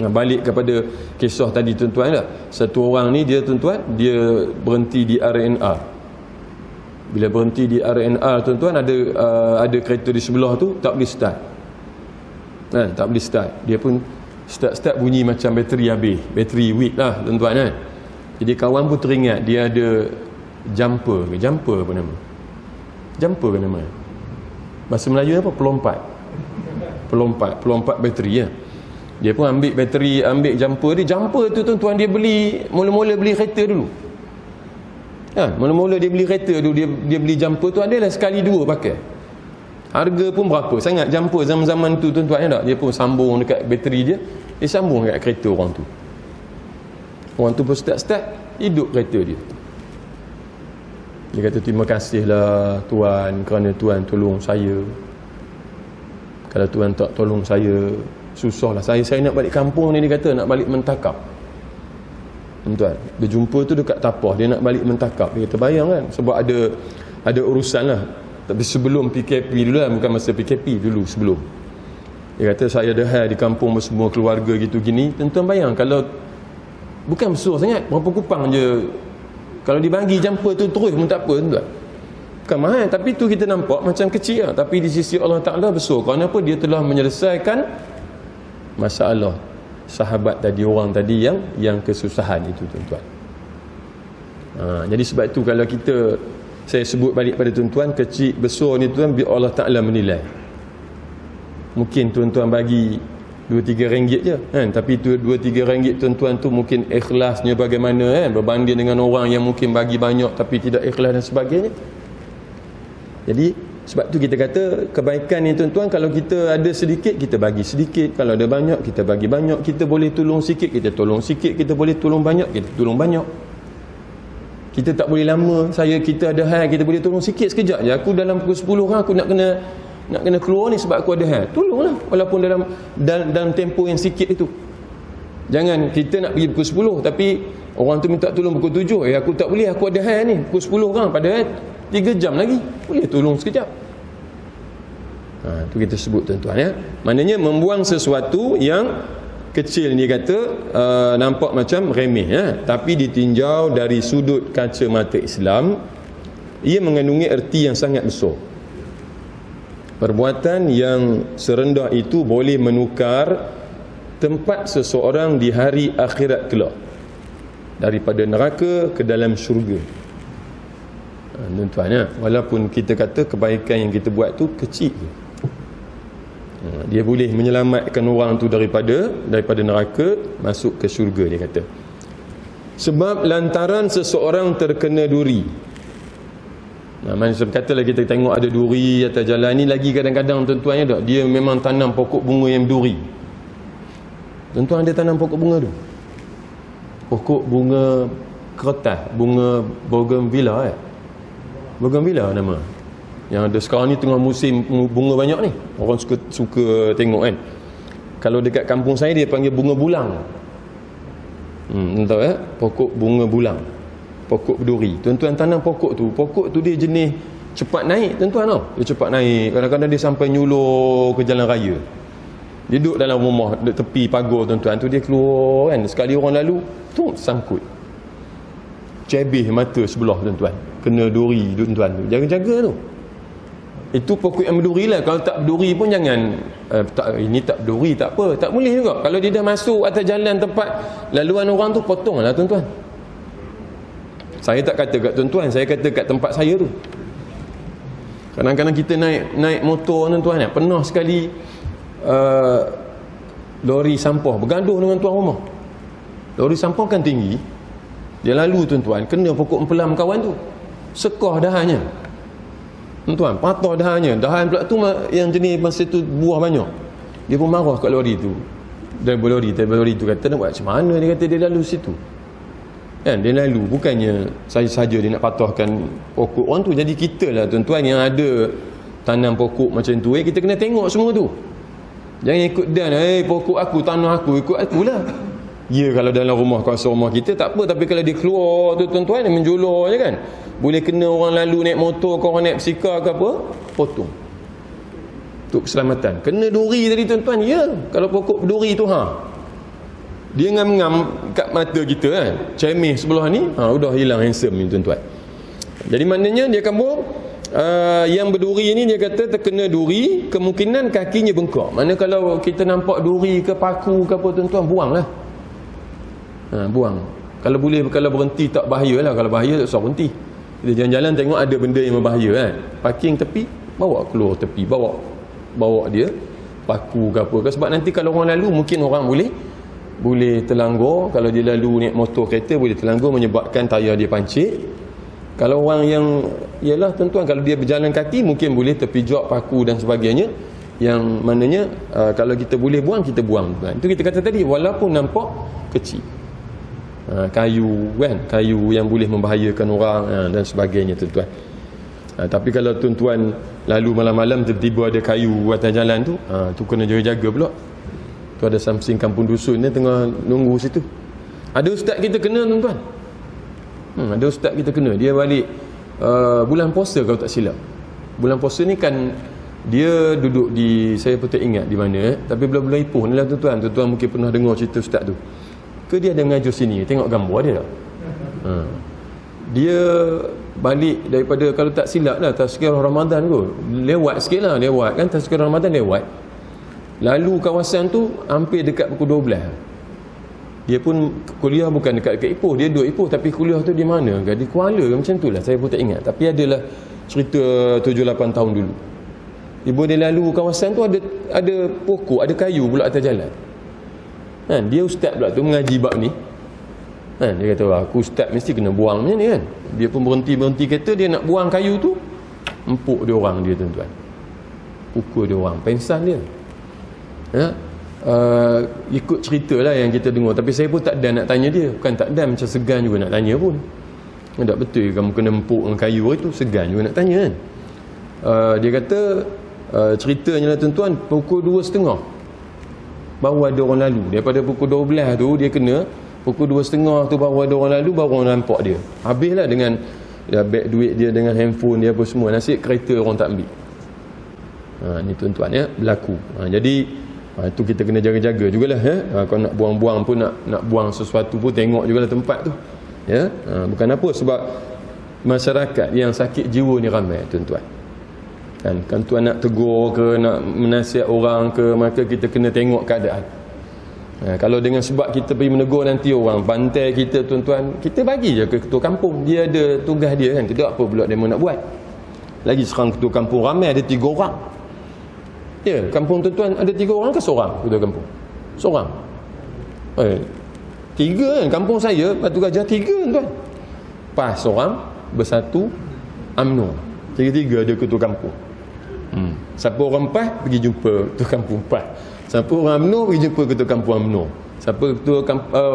Balik kepada kisah tadi tuan-tuan lah. Satu orang ni dia tuan-tuan, dia berhenti di RNR. Bila berhenti di RNR tuan-tuan, ada kereta di sebelah tu tak boleh start. Tak boleh start. Dia pun start bunyi macam bateri habis, bateri weak lah tuan-tuan kan. Jadi kawan pun teringat dia ada jumper apa nama? Jumper ke nama? Bahasa Melayu apa? Pelompat bateri ya. Dia pun ambil bateri, ambil jumper dia. Jumper tu tuan-tuan dia beli, mula-mula beli kereta dulu. Mula-mula dia beli kereta dulu, dia beli jumper tu adalah sekali dua pakai. Harga pun berapa sangat jumper zaman-zaman tu tuan-tuan tak? Dia pun sambung dekat bateri dia sambung dekat kereta orang tu. Orang tu pun start hidup kereta dia. Dia kata terima kasihlah tuan kerana tuan tolong saya. Kalau tuan tak tolong saya, susahlah saya nak balik kampung ni. Dia kata nak balik mentakap. Tuan, dia jumpa tu dekat Tapah, dia nak balik mentakap. Dia kata bayang kan, sebab ada urusan lah. Tapi sebelum PKP dulu lah, bukan masa PKP dulu, sebelum. Dia kata saya ada hal di kampung semua keluarga gitu gini. Tuan bayang kalau bukan besar sangat, berapa kupang je, kalau dibagi jumper tu terus pun tak apa tuan. Bukan mahal, tapi tu kita nampak macam kecil lah. Tapi di sisi Allah Ta'ala besar. Kerana apa? Dia telah menyelesaikan masalah sahabat tadi, orang tadi yang kesusahan itu tuan-tuan. Jadi sebab itu kalau saya sebut balik pada tuan-tuan, kecil besar ni tuan biar Allah Ta'ala menilai. Mungkin tuan-tuan bagi 2-3 ringgit je kan, tapi tu 2-3 ringgit tuan-tuan tu mungkin ikhlasnya bagaimana kan, berbanding dengan orang yang mungkin bagi banyak tapi tidak ikhlas dan sebagainya. Jadi sebab tu kita kata kebaikan ni tuan-tuan, kalau kita ada sedikit kita bagi sedikit, kalau ada banyak kita bagi banyak. Kita boleh tolong sikit kita tolong sikit, kita boleh tolong banyak kita tolong banyak. Kita tak boleh lama, kita ada hal kita boleh tolong sikit sekejap je. Aku dalam pukul 10 orang aku nak kena keluar ni sebab aku ada hal, tolonglah walaupun dalam tempoh yang sikit itu. Jangan kita nak pergi pukul 10 tapi orang tu minta tolong pukul 7. Aku tak boleh, aku ada hal ni pukul 10 orang, padahal 3 jam lagi, boleh tolong sekejap. Tu kita sebut tuan-tuan ya. Maknanya membuang sesuatu yang kecil ni kata nampak macam remeh ya, tapi ditinjau dari sudut kacamata Islam ia mengandungi erti yang sangat besar. Perbuatan yang serendah itu boleh menukar tempat seseorang di hari akhirat kelak daripada neraka ke dalam syurga. Tuan-tuan ya, walaupun kita kata kebaikan yang kita buat tu kecil, dia boleh menyelamatkan orang tu daripada neraka masuk ke syurga, dia kata. Sebab lantaran seseorang terkena duri. Macam katalah kita tengok ada duri atas jalan ni, lagi kadang-kadang tuan-tuan ya, dia memang tanam pokok bunga yang duri. Tuan-tuan ada tanam pokok bunga tu, pokok bunga kertas, bunga bougainvillea bougainvillea nama yang ada sekarang ni, tengah musim bunga banyak ni, orang suka tengok kan. Kalau dekat kampung saya dia panggil bunga bulang. Tahu ya, pokok bunga bulang, pokok berduri. Tuan-tuan tanam pokok tu dia jenis cepat naik tuan-tuan tau. Dia cepat naik, kadang-kadang dia sampai nyulur ke jalan raya. Dia duduk dalam rumah tepi pagar tuan-tuan tu, dia keluar kan, sekali orang lalu tu sangkut, cebih mata sebelah tuan-tuan, kena duri tuan-tuan tu. Jaga-jaga tu. Itu pokok yang berduri lah. Kalau tak berduri pun jangan ini tak berduri tak apa, tak boleh juga. Kalau dia dah masuk atas jalan tempat laluan orang tu, potong lah tuan-tuan. Saya tak kata kat tuan-tuan, saya kata kat tempat saya tu. Kadang-kadang kita naik motor tuan-tuan, pernah sekali lori sampah bergaduh dengan tuan rumah. Lori sampah kan tinggi, dia lalu tuan-tuan, kena pokok empelam kawan tu, sekah dahannya tuan-tuan, patah dahannya. Dahan pula tu yang jenis masa tu buah banyak. Dia pun marah kat lori tu, driver lori tu kata nak buat macam mana, dia kata dia lalu situ kan, dia lalu, bukannya saja dia nak patahkan pokok orang tu. Jadi kita lah tuan-tuan yang ada tanam pokok macam tu, kita kena tengok semua tu. Jangan ikut dan pokok aku, tanah aku, ikut akulah. Ya, kalau dalam rumah, kawasan rumah kita tak apa, tapi kalau dia keluar tu tuan-tuan, dia menjolor je kan, boleh kena orang lalu naik motor ke orang naik basikal ke apa, potong. Untuk keselamatan. Kena duri tadi tuan-tuan, ya, kalau pokok berduri tu dia ngam-ngam kat mata kita kan, cermeh sebelah ni, udah hilang handsome ni tuan-tuan. Jadi maknanya dia kambung yang berduri ni, dia kata terkena duri, kemungkinan kakinya bengkak. Mana kalau kita nampak duri ke paku ke apa tuan-tuan, buanglah. Buang. Kalau boleh, kalau berhenti tak bahaya lah. Kalau bahaya tak usah berhenti. Kita jalan-jalan tengok ada benda yang berbahaya kan, parking tepi, bawa keluar tepi, bawa dia paku ke apa ke. Sebab nanti kalau orang lalu, mungkin orang boleh terlanggar. Kalau dia lalu naik motor kereta, boleh terlanggar menyebabkan tayar dia pancit. Kalau orang yang, ialah tuan-tuan, kalau dia berjalan kaki, mungkin boleh terpijak paku dan sebagainya, yang maknanya kalau kita boleh buang, kita buang. Itu kita kata tadi, walaupun nampak kecil, kayu kan, kayu yang boleh membahayakan orang dan sebagainya tuan-tuan. Tapi kalau tuan-tuan lalu malam-malam tiba-tiba ada kayu atas jalan tu, tu kena jaga-jaga pula. Tu ada something kampung dusun ni tengah nunggu situ. Ada ustaz kita kena tuan-tuan. Ada ustaz kita kena. Dia balik bulan puasa kalau tak silap. Bulan puasa ni kan dia duduk di, saya pun tak ingat di mana, tapi bulan-bulan Ipoh ni lah tuan-tuan. Tuan-tuan mungkin pernah dengar cerita ustaz tu. Ke dia ada mengajar sini, tengok gambar dia tak? Dia balik daripada, kalau tak silap lah, tazkirah Ramadan tu. Lewat sikit lah, lewat kan, tazkirah Ramadan lewat. Lalu kawasan tu hampir dekat pukul 12. Dia pun kuliah bukan dekat Ipoh, dia duduk Ipoh, tapi kuliah tu di mana? Di Kuala macam tu lah, saya pun tak ingat. Tapi adalah cerita 7-8 tahun dulu. Ibu dia lalu kawasan tu, ada pokok, ada kayu pula atas jalan. Dia ustaz pula tu mengaji bab ni. Dia kata, aku ustaz mesti kena buang macam ni kan. Dia pun berhenti kereta, dia nak buang kayu tu, empuk dia orang dia tuan-tuan. Pukul dia orang, pensan dia. Ikut cerita lah yang kita dengar. Tapi saya pun tak dan nak tanya dia. Bukan tak dan, macam segan juga nak tanya pun. Tak betul kamu kena empuk dengan kayu itu, segan juga nak tanya kan. Dia kata ceritanya lah tuan-tuan, pukul 2.30 baru ada orang lalu. Daripada pukul 12 tu dia kena, pukul 2.30 tu baru ada orang lalu, baru orang nampak dia. Habislah dengan beg duit dia, dengan handphone dia apa semua. Nasib kereta orang tak ambil. Ni tuan-tuan ya, berlaku. Jadi tu kita kena jaga-jaga jugalah ya. Kalau nak buang-buang pun, nak buang sesuatu pun, tengok jugalah tempat tu ya. Bukan apa, sebab masyarakat yang sakit jiwa ni ramai tuan-tuan. Kan tuan nak tegur ke, nak menasihat orang ke, maka kita kena tengok keadaan. Kalau dengan sebab kita pergi menegur, nanti orang bantai kita tuan-tuan, kita bagi je ke ketua kampung, dia ada tugas dia kan, tidak apa pula dia nak buat. Lagi sekarang ketua kampung ramai, ada 3 orang. Ya, kampung tuan-tuan ada 3 orang ke seorang ketua kampung? Seorang. 3 kan, kampung saya Batu Gajah 3 tuan. PAS seorang, Bersatu, UMNO. 3 ada ketua kampung. Siapa orang PAS pergi jumpa ketua kampung PAS. Siapa orang UMNO pergi jumpa ketua kampung UMNO. Siapa ketua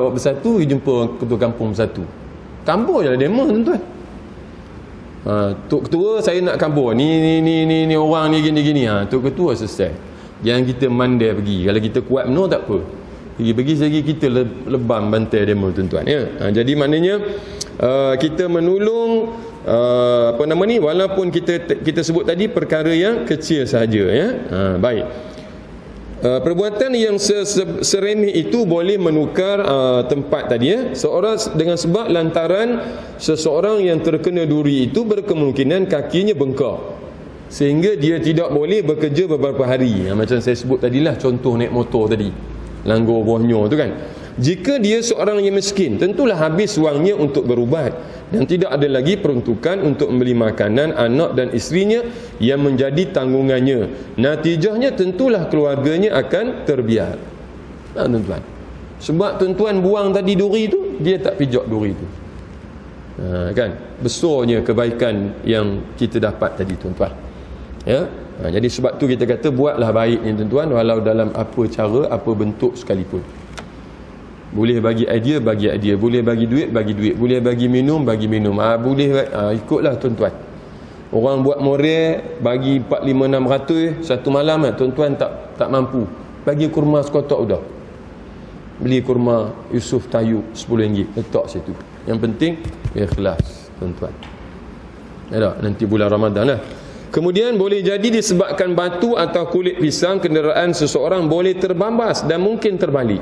Bersatu pergi jumpa ketua kampung Bersatu. Kampung je lah demo tuan-tuan. Tok ketua saya nak kampung ni orang ni gini-gini. Tok ketua selesai. Jangan kita mandai pergi. Kalau kita kuat UMNO tak apa, pergi segi kita lebam bantai demo tuan-tuan ya. Jadi maknanya kita menolong walaupun kita sebut tadi perkara yang kecil sahaja ya. Baik. Perbuatan yang seremeh itu boleh menukar tempat tadi ya. Seorang dengan sebab lantaran seseorang yang terkena duri itu berkemungkinan kakinya bengkak. sehingga dia tidak boleh bekerja beberapa hari. Macam saya sebut tadilah, contoh naik motor tadi, langgar buahnya tu kan. Jika dia seorang yang miskin, tentulah habis wangnya untuk berubat dan tidak ada lagi peruntukan untuk membeli makanan anak dan isterinya yang menjadi tanggungannya. Natijahnya tentulah keluarganya akan terbiar. Tuan-tuan, sebab tuan-tuan buang tadi duri tu, dia tak pijak duri tu. Kan, besarnya kebaikan yang kita dapat tadi, tuan-tuan. Ya. Jadi sebab tu kita kata buatlah baik ni, tuan-tuan, walau dalam apa cara, apa bentuk sekalipun. Boleh bagi idea, bagi idea. Boleh bagi duit, bagi duit. Boleh bagi minum, bagi minum. Boleh ikutlah, tuan-tuan. Orang buat moral bagi 4, 5, 600 satu malam, tuan-tuan tak mampu, bagi kurma sekotak udah. Beli kurma Yusuf Tayyub RM10, letak situ. Yang penting ikhlas, tuan-tuan. Ya, nanti bulan Ramadan lah. Kemudian boleh jadi disebabkan batu atau kulit pisang, kenderaan seseorang boleh terbambas dan mungkin terbalik.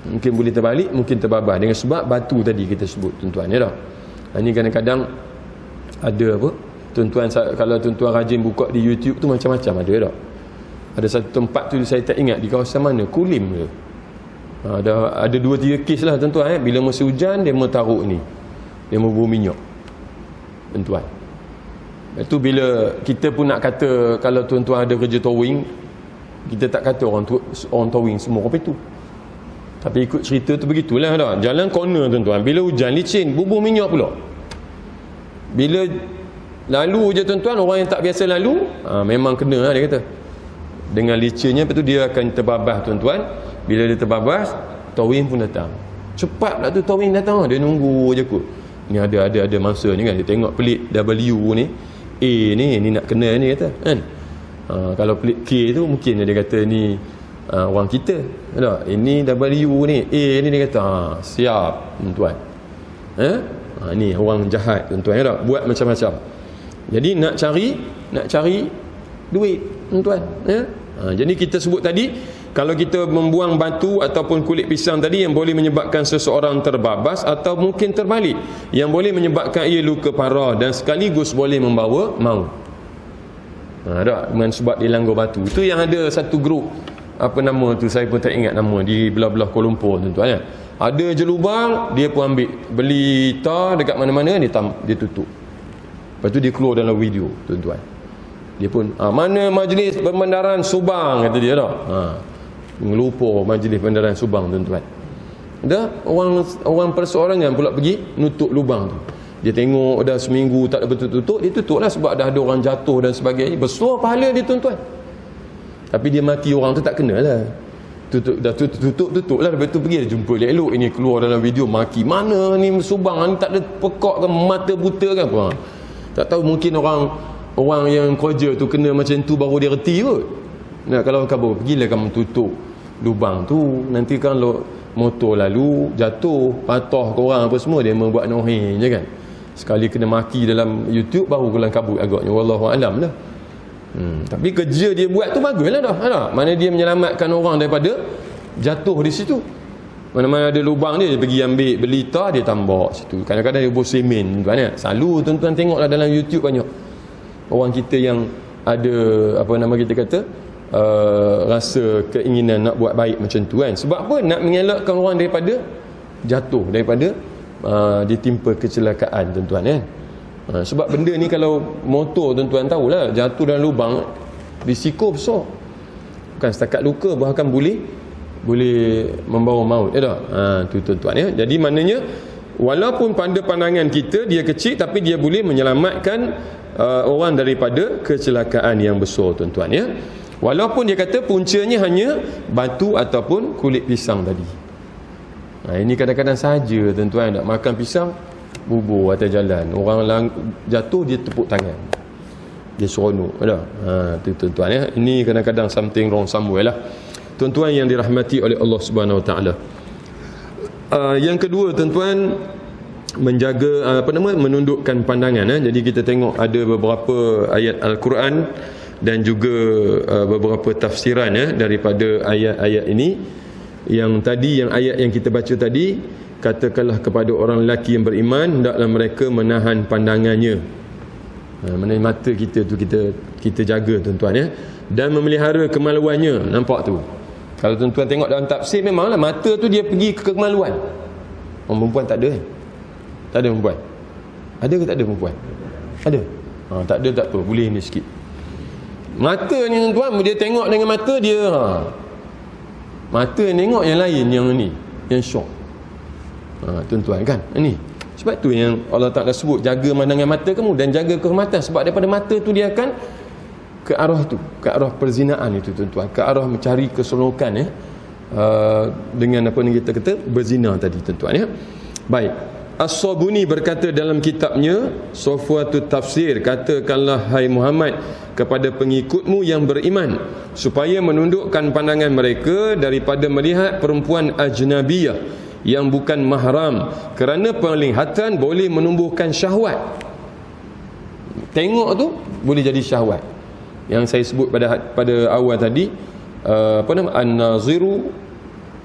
Mungkin boleh terbalik, mungkin terbabas dengan sebab batu tadi kita sebut, tuan-tuan, ya tak? Ini kadang-kadang ada apa, tuan-tuan, kalau tuan-tuan rajin buka di YouTube tu macam-macam ada, tak? Ada satu tempat tu saya tak ingat di kawasan mana, Kulim ke. Ada 2-3 kes lah, tuan-tuan. Bila musim hujan dia mau taruh ni, dia mau bubuh minyak, tuan-tuan. Itu bila kita pun nak kata, kalau tuan-tuan ada kerja towing, kita tak kata orang towing semua kopi tu. Tapi ikut cerita tu begitulah dah. Jalan corner, tuan-tuan, bila hujan licin, bubuh minyak pula. Bila lalu je, tuan-tuan, orang yang tak biasa lalu, memang kena lah, dia kata. Dengan licinnya, lepas tu dia akan terbabas, tuan-tuan. Bila dia terbabas, towing pun datang. Cepat lah tu towing datang, dia nunggu je kot. Ni ada masa ni kan, dia tengok pelik W ni, A ni nak kena ni, kata kan. Kalau pelik K tu mungkin dia kata ni orang kita, tak? Ini W ni, A ni dia kata siap, tuan. Ni orang jahat, tuan-tuan, tak? Buat macam-macam. Jadi nak cari duit, tuan-tuan, ya? Jadi kita sebut tadi, kalau kita membuang batu ataupun kulit pisang tadi yang boleh menyebabkan seseorang terbabas atau mungkin terbalik, yang boleh menyebabkan ia luka parah dan sekaligus boleh membawa maut. Tak? Dengan sebab dia langgar batu. Itu yang ada satu grup, apa nama tu, saya pun tak ingat nama, di belah-belah Kuala Lumpur, tuan-tuan, ya. Ada je lubang, dia pun ambil, beli tar dekat mana-mana, dia tutup. Lepas tu dia keluar dalam video, tuan-tuan. Dia pun mana majlis pembenaran Subang, kata dia dah. Lupa majlis pembenaran Subang, tuan-tuan. Dah orang perseorangan pula pergi nutup lubang tu. Dia tengok dah seminggu tak ada betul-tutup, dia tutup lah sebab dah ada orang jatuh dan sebagainya. Besar pahala dia, tuan-tuan. Tapi dia mati, orang tu tak kena lah. Tutup lah. Lepas tu pergi dia jumpa elok-elok, ini keluar dalam video maki, mana ni Subang ni tak ada pekak ke, mata buta kan apa. Tak tahu, mungkin orang yang kerja tu kena macam tu baru dia reti kot. Nah, kalau kabur, pergilah kamu tutup lubang tu. Nanti kalau motor lalu jatuh, patah ke orang apa semua, dia membuat noheh je kan. Sekali kena maki dalam YouTube baru kelang kabut agaknya, wallahu alam lah. Tapi kerja dia buat tu baguslah dah. Mana dia menyelamatkan orang daripada jatuh di situ. Mana-mana ada lubang dia pergi ambil, beli tar, dia tambak situ. Kadang-kadang dia buat semen, tuan ya. Selalu tuan-tuan tengoklah dalam YouTube banyak orang kita yang ada, apa nama kita kata, rasa keinginan nak buat baik macam tu kan. Sebab apa? Nak mengelakkan orang daripada jatuh, daripada ditimpa kecelakaan, tuan-tuan kan. Sebab benda ni kalau motor, tuan-tuan tahulah, jatuh dalam lubang, risiko besar. Bukan setakat luka, bahkan boleh membawa maut, ya tak? Tu, tuan-tuan ya. Jadi maknanya walaupun pada pandangan kita dia kecil, tapi dia boleh menyelamatkan orang daripada kecelakaan yang besar, tuan-tuan ya. Walaupun dia kata puncanya hanya batu ataupun kulit pisang tadi. Ini kadang-kadang saja, tuan-tuan, nak makan pisang, bubur atas jalan, orang jatuh, dia tepuk tangan, dia seronok, ada. Tu, tuan-tuan ya. Ini kadang-kadang something wrong somewhere lah, tuan-tuan yang dirahmati oleh Allah Subhanahu Wa Taala. Yang kedua, tuan-tuan, menjaga menundukkan pandangan. Jadi kita tengok ada beberapa ayat Al-Quran dan juga beberapa tafsiran daripada ayat-ayat ini. Yang ayat yang kita baca tadi, katakanlah kepada orang lelaki yang beriman, hendaklah mereka menahan pandangannya. Mana mata kita tu kita jaga tuan-tuan ya, dan memelihara kemaluannya. Nampak tu, kalau tuan-tuan tengok dalam tafsir, memanglah mata tu dia pergi ke kemaluan. Orang perempuan tak ada kan? Tak ada perempuan. Ada ke tak ada perempuan? Ada. Tak ada, tak apa, boleh ni sikit. Mata ni tuan-tuan, dia tengok dengan mata dia, mata tengok yang lain, yang ni, yang syok. Tuan-tuan kan, ini sebab tu yang Allah Ta'ala sebut, jaga pandangan mata kamu dan jaga kehormatan. Sebab daripada mata tu dia akan ke arah tu, ke arah perzinaan itu tuan-tuan, ke arah mencari keseronokan ya, dengan apa yang kita kata berzina tadi tuan-tuan ya. Baik, As-Sabuni berkata dalam kitabnya Safwatut Tafsir, katakanlah hai Muhammad kepada pengikutmu yang beriman supaya menundukkan pandangan mereka daripada melihat perempuan ajnabiyah yang bukan mahram, kerana penglihatan boleh menumbuhkan syahwat. Tengok tu boleh jadi syahwat. Yang saya sebut pada awal tadi, apa nama, an-naziru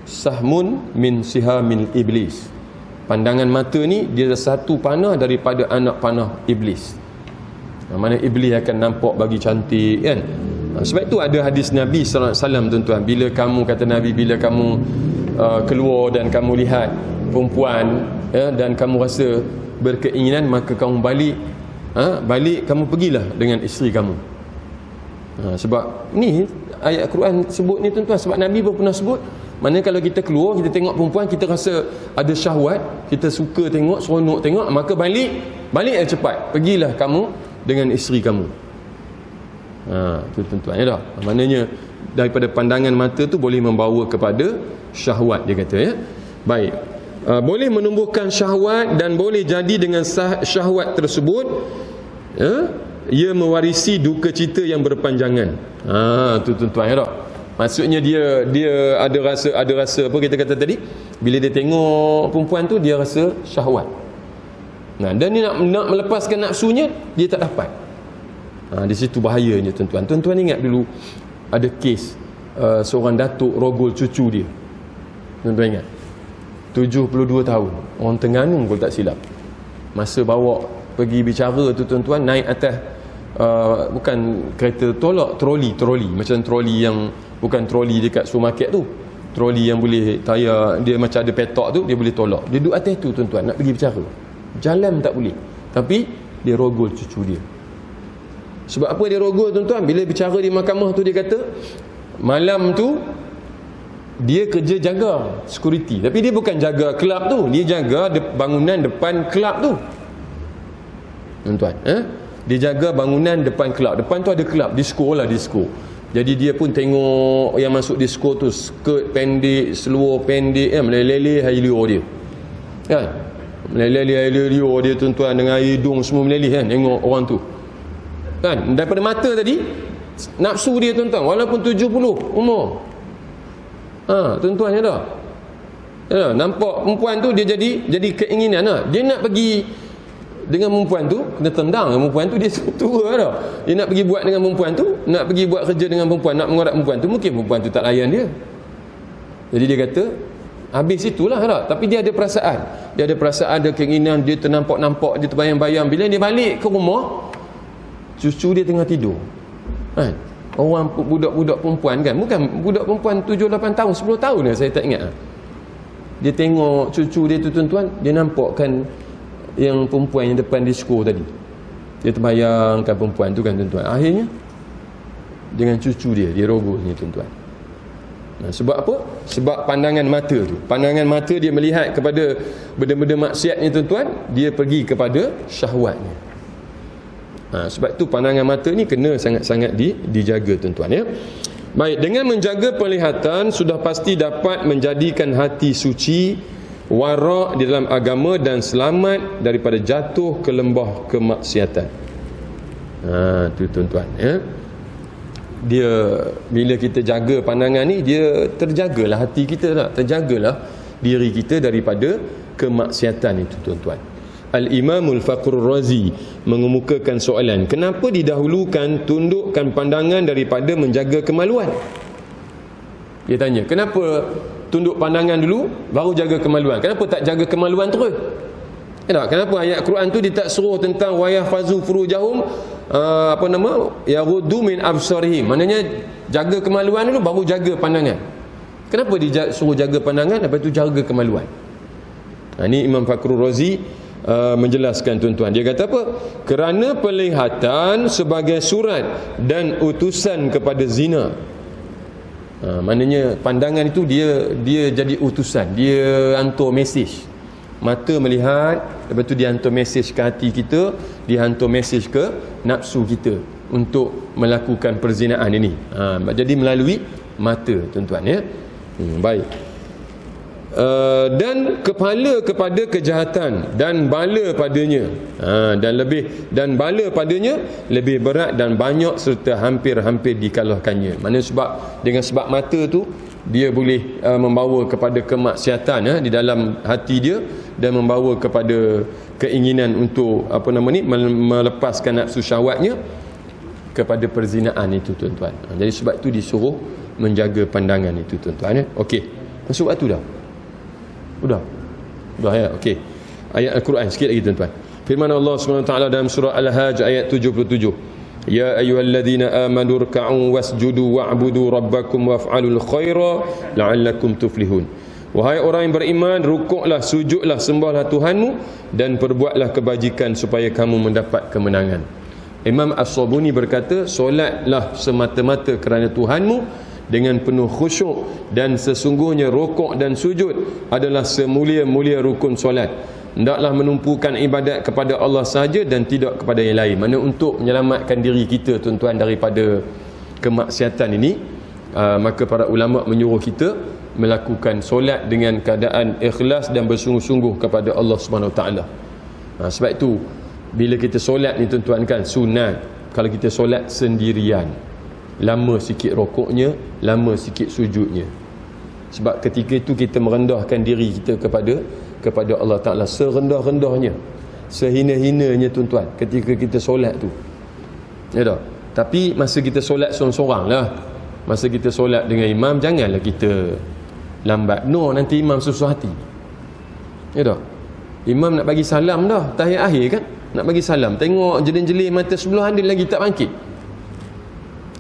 sahmun min sihamil iblis. Pandangan mata ni dia satu panah daripada anak panah iblis. Mana iblis akan nampak bagi cantik kan. Sebab itu ada hadis Nabi sallallahu alaihi wasallam tuan-tuan, bila kamu, kata Nabi, bila kamu keluar dan kamu lihat perempuan ya, dan kamu rasa berkeinginan, maka kamu balik kamu pergilah dengan isteri kamu. Sebab ni ayat Quran sebut ni tuan-tuan, sebab Nabi pun pernah sebut, mana kalau kita keluar, kita tengok perempuan, kita rasa ada syahwat, kita suka tengok, seronok tengok, maka balik cepat, pergilah kamu dengan isteri kamu. Tu tuan-tuan ya dah. Maknanya daripada pandangan mata tu boleh membawa kepada syahwat, dia kata ya. Baik, boleh menumbuhkan syahwat dan boleh jadi dengan syahwat tersebut ya, ia mewarisi duka cita yang berpanjangan. Tu tuan-tuan ya dah. Maksudnya dia ada rasa apa kita kata tadi, bila dia tengok perempuan tu dia rasa syahwat. Dan dia nak melepaskan nafsunya, dia tak dapat. Di situ bahayanya tuan-tuan. Tuan-tuan ingat dulu ada kes seorang datuk rogol cucu dia. Tuan-tuan ingat? 72 tahun. Orang Terengganu kalau tak silap. Masa bawa pergi bicara tu tuan-tuan, naik atas bukan kereta tolak, troli. Macam troli yang, bukan troli dekat supermarket tu. Troli yang boleh tayar, dia macam ada petok tu, dia boleh tolak. Dia duduk atas tu tuan-tuan, nak pergi bicara. Jalan tak boleh. Tapi dia rogol cucu dia. Sebab apa dia rogol tuan-tuan? Bila bicara di mahkamah tu, dia kata malam tu dia kerja jaga security, tapi dia bukan jaga kelab tu, dia jaga bangunan depan kelab tu tuan-tuan. Dia jaga bangunan depan kelab. Depan tu ada kelab, disco. Jadi dia pun tengok yang masuk disco tu, skirt pendek, seluar pendek, meleleh air liur dia kan, meleleh air liur dia tuan-tuan, dengan hidung semua meleleh kan, tengok orang tu kan. Daripada mata tadi nafsu dia tuan-tuan, walaupun 70 umur, tuan-tuan ya dah. Nampak perempuan tu, dia jadi keinginan dia nak pergi dengan perempuan tu, kena tendang dengan perempuan tu, dia tua dah. Dia nak pergi buat dengan perempuan tu, nak pergi buat kerja dengan perempuan, nak mengorak perempuan tu, mungkin perempuan tu tak layan dia. Jadi dia kata habis itulah dah. Tapi dia ada perasaan, ada keinginan, dia ternampak-nampak, dia terbayang-bayang. Bila dia balik ke rumah, cucu dia tengah tidur kan. Orang budak-budak perempuan kan, bukan budak perempuan 7-8 tahun, 10 tahun dah, saya tak ingat. Dia tengok cucu dia tu tuan-tuan, dia nampakkan yang perempuan yang depan disco tadi. Dia terbayangkan perempuan tu kan tuan-tuan. Akhirnya dengan cucu dia rogolnya tuan-tuan. Sebab apa? Sebab pandangan mata tu. Pandangan mata dia melihat kepada benda-benda maksiatnya tuan-tuan, dia pergi kepada syahwatnya. Sebab tu pandangan mata ni kena sangat-sangat dijaga tuan-tuan ya. Baik, dengan menjaga penglihatan sudah pasti dapat menjadikan hati suci, wara' di dalam agama dan selamat daripada jatuh ke lembah kemaksiatan. Tu tuan-tuan ya. Dia bila kita jaga pandangan ni, dia terjagalah hati kita lah, terjagalah diri kita daripada kemaksiatan itu tuan-tuan. Al-Imamul Faqrur Razi mengemukakan soalan, kenapa didahulukan tundukkan pandangan daripada menjaga kemaluan? Dia tanya, kenapa tunduk pandangan dulu baru jaga kemaluan? Kenapa tak jaga kemaluan terus? Kenapa ayat Quran tu dia tak suruh tentang wayah fazu furujahum, yaghuddu min absarihim, maknanya jaga kemaluan dulu baru jaga pandangan. Kenapa dia suruh jaga pandangan lepas tu jaga kemaluan? Ini Imam Fakhrul Razi menjelaskan tuan-tuan. Dia kata apa? Kerana penglihatan sebagai surat dan utusan kepada zina. Maknanya pandangan itu dia jadi utusan, dia hantar mesej. Mata melihat, lepas tu dia hantar mesej ke hati kita, dia hantar mesej ke nafsu kita untuk melakukan perzinaan ini. Jadi melalui mata, tuan-tuan, ya. Baik. Dan kepala kepada kejahatan dan bala padanya, dan bala padanya lebih berat dan banyak serta hampir-hampir dikalahkannya. Maknanya dengan sebab mata tu dia boleh membawa kepada kemaksiatan di dalam hati dia dan membawa kepada keinginan untuk melepaskan nafsu syahwatnya kepada perzinaan itu, tuan-tuan. Jadi sebab tu disuruh menjaga pandangan itu, tuan-tuan, ya. Okey. Masuk waktu dah. Dah ya, okey. Ayat Al-Quran sikit lagi, tuan-tuan. Firman Allah SWT dalam surah Al-Hajj ayat 77. Ya ayyuhalladzina amanu ruk'u wasjudu wa'budu rabbakum waf'alul khaira la'allakum tuflihun. Wahai orang yang beriman, rukuklah, sujudlah, sembahlah Tuhanmu dan perbuatlah kebajikan supaya kamu mendapat kemenangan. Imam As-Sabuni berkata, solatlah semata-mata kerana Tuhanmu dengan penuh khusyuk, dan sesungguhnya rukuk dan sujud adalah semulia-mulia rukun solat. Hendaklah menumpukan ibadat kepada Allah sahaja dan tidak kepada yang lain. Mana untuk menyelamatkan diri kita, tuan-tuan, daripada kemaksiatan ini, maka para ulama menyuruh kita melakukan solat dengan keadaan ikhlas dan bersungguh-sungguh kepada Allah Subhanahu Wa Taala. Sebab itu bila kita solat ni, tuan-tuan, kan sunat kalau kita solat sendirian, lama sikit rukuknya, lama sikit sujudnya. Sebab ketika itu kita merendahkan diri kita kepada Allah Ta'ala serendah-rendahnya, sehina-hinanya, tuan-tuan, ketika kita solat tu, ya tak? Tapi masa kita solat sorang-sorang lah, masa kita solat dengan imam, janganlah kita lambat. No, nanti imam susah hati, ya tak? Imam nak bagi salam dah, tahiyat akhir kan, nak bagi salam, tengok jelin-jelin mata sebelah ada lagi tak bangkit.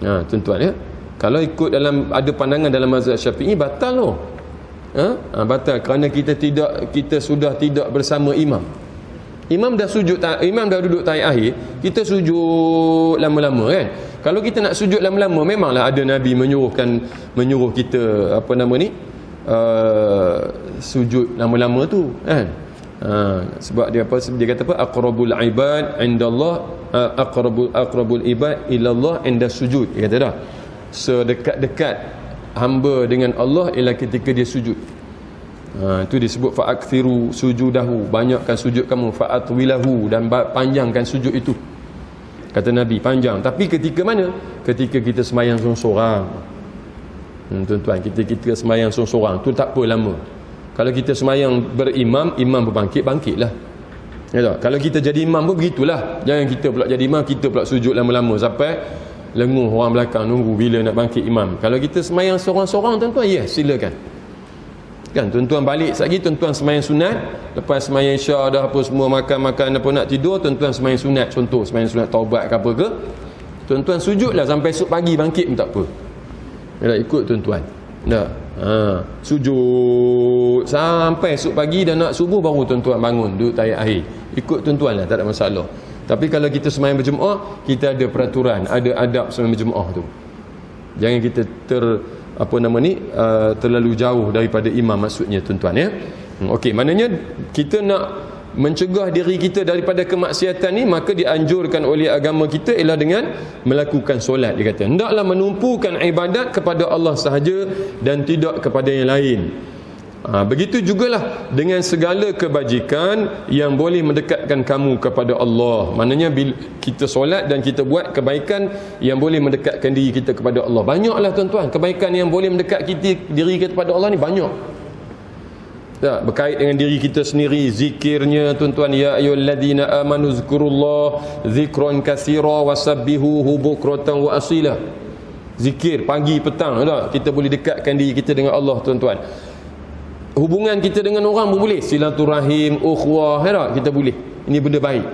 Tuan-tuan, ya. Kalau ikut dalam ada pandangan dalam mazhab Syafi'i, batal loh. Batal kerana kita sudah tidak bersama imam. Imam dah sujud, imam dah duduk tahiyat akhir, kita sujud lama-lama, kan. Kalau kita nak sujud lama-lama, memanglah ada Nabi menyuruh kita sujud lama-lama tu, kan. Sebab dia kata apa? Aqrabul ibad indallah, aqrabul ibad ilallah inda sujud. Dia kata dah, sedekat-dekat hamba dengan Allah ialah ketika dia sujud. Itu disebut fa'akthiru sujudahu, banyakkan sujud kamu, fa'atwilahu, dan panjangkan sujud itu, kata Nabi, panjang. Tapi ketika mana? Ketika kita sembahyang sorang-sorang, tuan-tuan, kita sembahyang sorang-sorang tu tak apa lama. Kalau kita sembahyang berimam, imam berbangkit-bangkitlah, ya tak? Kalau kita jadi imam pun begitulah. Jangan kita pula jadi imam, kita pula sujud lama-lama sampai lenguh orang belakang nunggu bila nak bangkit imam. Kalau kita sembahyang sorang-sorang, tuan-tuan, ya, silakan. Kan, tuan-tuan balik lagi, tuan-tuan sembahyang sunat, lepas sembahyang isyak dah apa semua, makan apa nak tidur, tuan-tuan sembahyang sunat, contoh sembahyang sunat taubat ke apa ke, tuan-tuan sujudlah sampai esok pagi, bangkit pun tak apa. Ya, ikut tuan-tuan. Dah. Sujud sampai esok pagi dan nak subuh baru tuan-tuan bangun duduk tahiyat akhir. Ikut tuan-tuan lah, tak ada masalah. Tapi kalau kita sembahyang berjemaah, kita ada peraturan, ada adab sembahyang berjemaah tu. Jangan kita terlalu jauh daripada imam, maksudnya, tuan-tuan, ya. Okey, maknanya kita nak mencegah diri kita daripada kemaksiatan ni, maka dianjurkan oleh agama kita ialah dengan melakukan solat. Dia kata hendaklah menumpukan ibadat kepada Allah sahaja dan tidak kepada yang lain. Begitu jugalah dengan segala kebajikan yang boleh mendekatkan kamu kepada Allah. Maknanya bila kita solat dan kita buat kebaikan yang boleh mendekatkan diri kita kepada Allah, banyaklah, tuan-tuan, kebaikan yang boleh mendekatkan diri kita kepada Allah ni banyak. Tak, berkait dengan diri kita sendiri, zikirnya, tuan-tuan, ya ayyuhalladzina amanu zkurullah zikran katsira wasabbihuhu bukratan wa asila. Zikir pagi petang, tak? Kita boleh dekatkan diri kita dengan Allah, tuan-tuan. hubungan kita dengan orang pun boleh, silaturahim, ukhuwah, tak? Kita boleh. Ini benda baik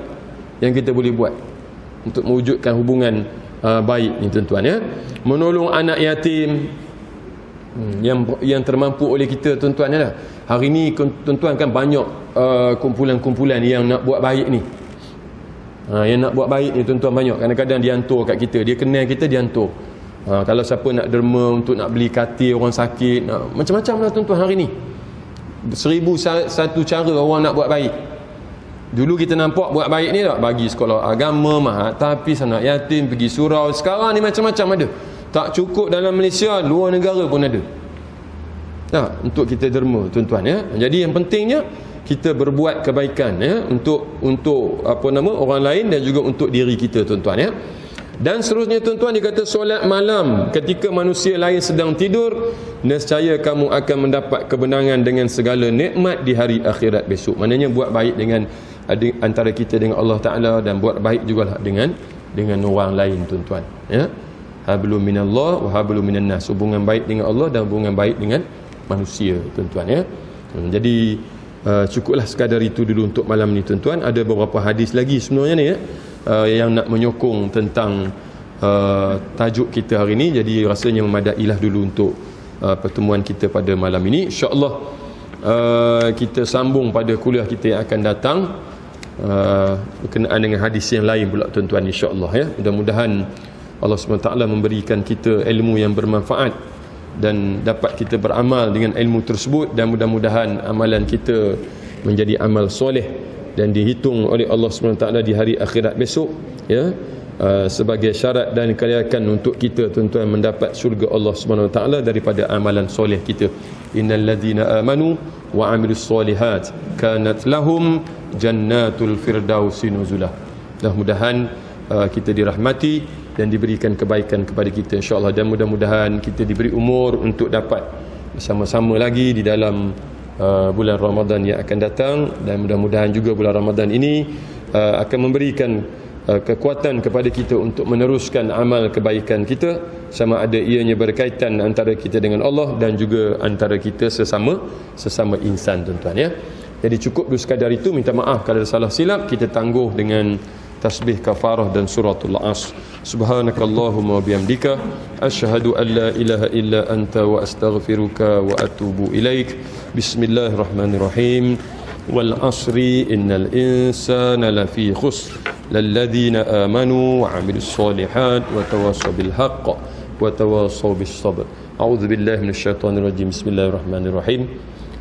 yang kita boleh buat untuk mewujudkan hubungan baik ni tuan-tuan ya. Menolong anak yatim yang termampu oleh kita tuan-tuan ya. Hari ni tuan-tuan kan banyak kumpulan-kumpulan yang nak buat baik ni. Yang nak buat baik ni tuan-tuan banyak. Kadang-kadang dia hantar kat kita, dia kenal kita, dia hantar. Kalau siapa nak derma untuk nak beli katil orang sakit, macam-macam lah tuan-tuan hari ni. 1001 cara orang nak buat baik. Dulu kita nampak buat baik ni tak, bagi sekolah agama, mahat tapis, anak yatim, pergi surau. Sekarang ni macam-macam ada. Tak cukup dalam Malaysia, luar negara pun ada. Untuk kita derma tuan-tuan ya. Jadi yang pentingnya kita berbuat kebaikan ya, untuk orang lain dan juga untuk diri kita tuan-tuan ya. Dan seterusnya tuan-tuan, dia kata solat malam ketika manusia lain sedang tidur, nescaya kamu akan mendapat kebenangan dengan segala nikmat di hari akhirat besok. Maknanya buat baik dengan antara kita dengan Allah Ta'ala, dan buat baik jugalah dengan orang lain tuan-tuan ya. Hablum minallah wa hablum minan nas. Hubungan baik dengan Allah dan hubungan baik dengan manusia tuan-tuan ya. Jadi cukuplah sekadar itu dulu untuk malam ni tuan-tuan. Ada beberapa hadis lagi sebenarnya ni ya, yang nak menyokong tentang tajuk kita hari ni. Jadi rasanya memadailah dulu untuk pertemuan kita pada malam ini. InsyaAllah kita sambung pada kuliah kita yang akan datang berkenaan dengan hadis yang lain pula tuan-tuan, insyaAllah ya. Mudah-mudahan Allah SWT memberikan kita ilmu yang bermanfaat dan dapat kita beramal dengan ilmu tersebut, dan mudah-mudahan amalan kita menjadi amal soleh dan dihitung oleh Allah SWT di hari akhirat besok ya, sebagai syarat dan kelayakan untuk kita tuan-tuan mendapat syurga Allah SWT daripada amalan soleh kita. Innal ladzina amanu wa amilus solihat kanat lahum jannatul firdausi nuzulah. Mudah-mudahan kita dirahmati dan diberikan kebaikan kepada kita insya-Allah, dan mudah-mudahan kita diberi umur untuk dapat bersama-sama lagi di dalam bulan Ramadan yang akan datang, dan mudah-mudahan juga bulan Ramadan ini akan memberikan kekuatan kepada kita untuk meneruskan amal kebaikan kita, sama ada ianya berkaitan antara kita dengan Allah dan juga antara kita sesama insan tuan-tuan ya. Jadi cukup dulu sekadar itu. Minta maaf kalau ada salah silap, kita tangguh dengan tasbih kafarah dan suratul Asr. Subhanakallahumma wa bihamdika asyhadu an la ilaha illa anta wa astaghfiruka wa atubu ilaik. Bismillahirrahmanirrahim. Wal asri innal insana lafi khusr lalladzina amanu wa 'amilus solihat wa tawassaw bil haqq wa tawassaw bis sabr. A'udzu billahi minasyaitonir rajim. Bismillahirrahmanirrahim.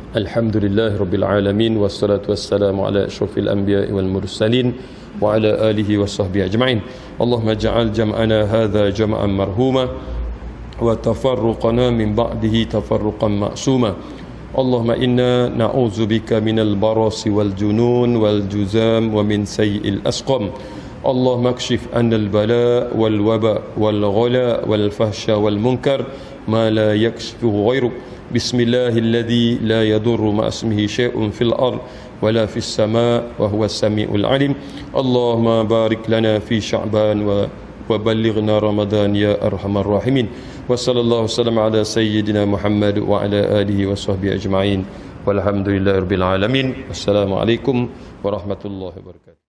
Alhamdulillahirabbil alamin wassalatu wassalamu ala asyrafil anbiya'i wal mursalin wa ala alihi wa sahbihi ajma'in. Allahumma ja'al jam'ana hadha jam'an marhuma wa tafarruqana min ba'dihi tafarruqan ma'suma. Allahumma inna na'udzubika minal barasi wal junun wal juzam wa min sayyi'il asqam. Allahumma kshif 'anil bala wal waba wal ghala wal fahsya wal munkar ma la yakshifu ghairuk. Bismillahilladzi la yadurru ma ismihi syai'un fil ard wala fis sama' wa huwas samiul alim. Allahumma barik lana fi sya'ban wa ballighna ramadan ya arhamar rahimin. Wa sallallahu wasallam ala sayyidina Muhammad wa ala alihi wa sahbihi ajma'in. Walhamdulillahirabbil alamin. Wassalamu alaikum warahmatullahi wabarakatuh.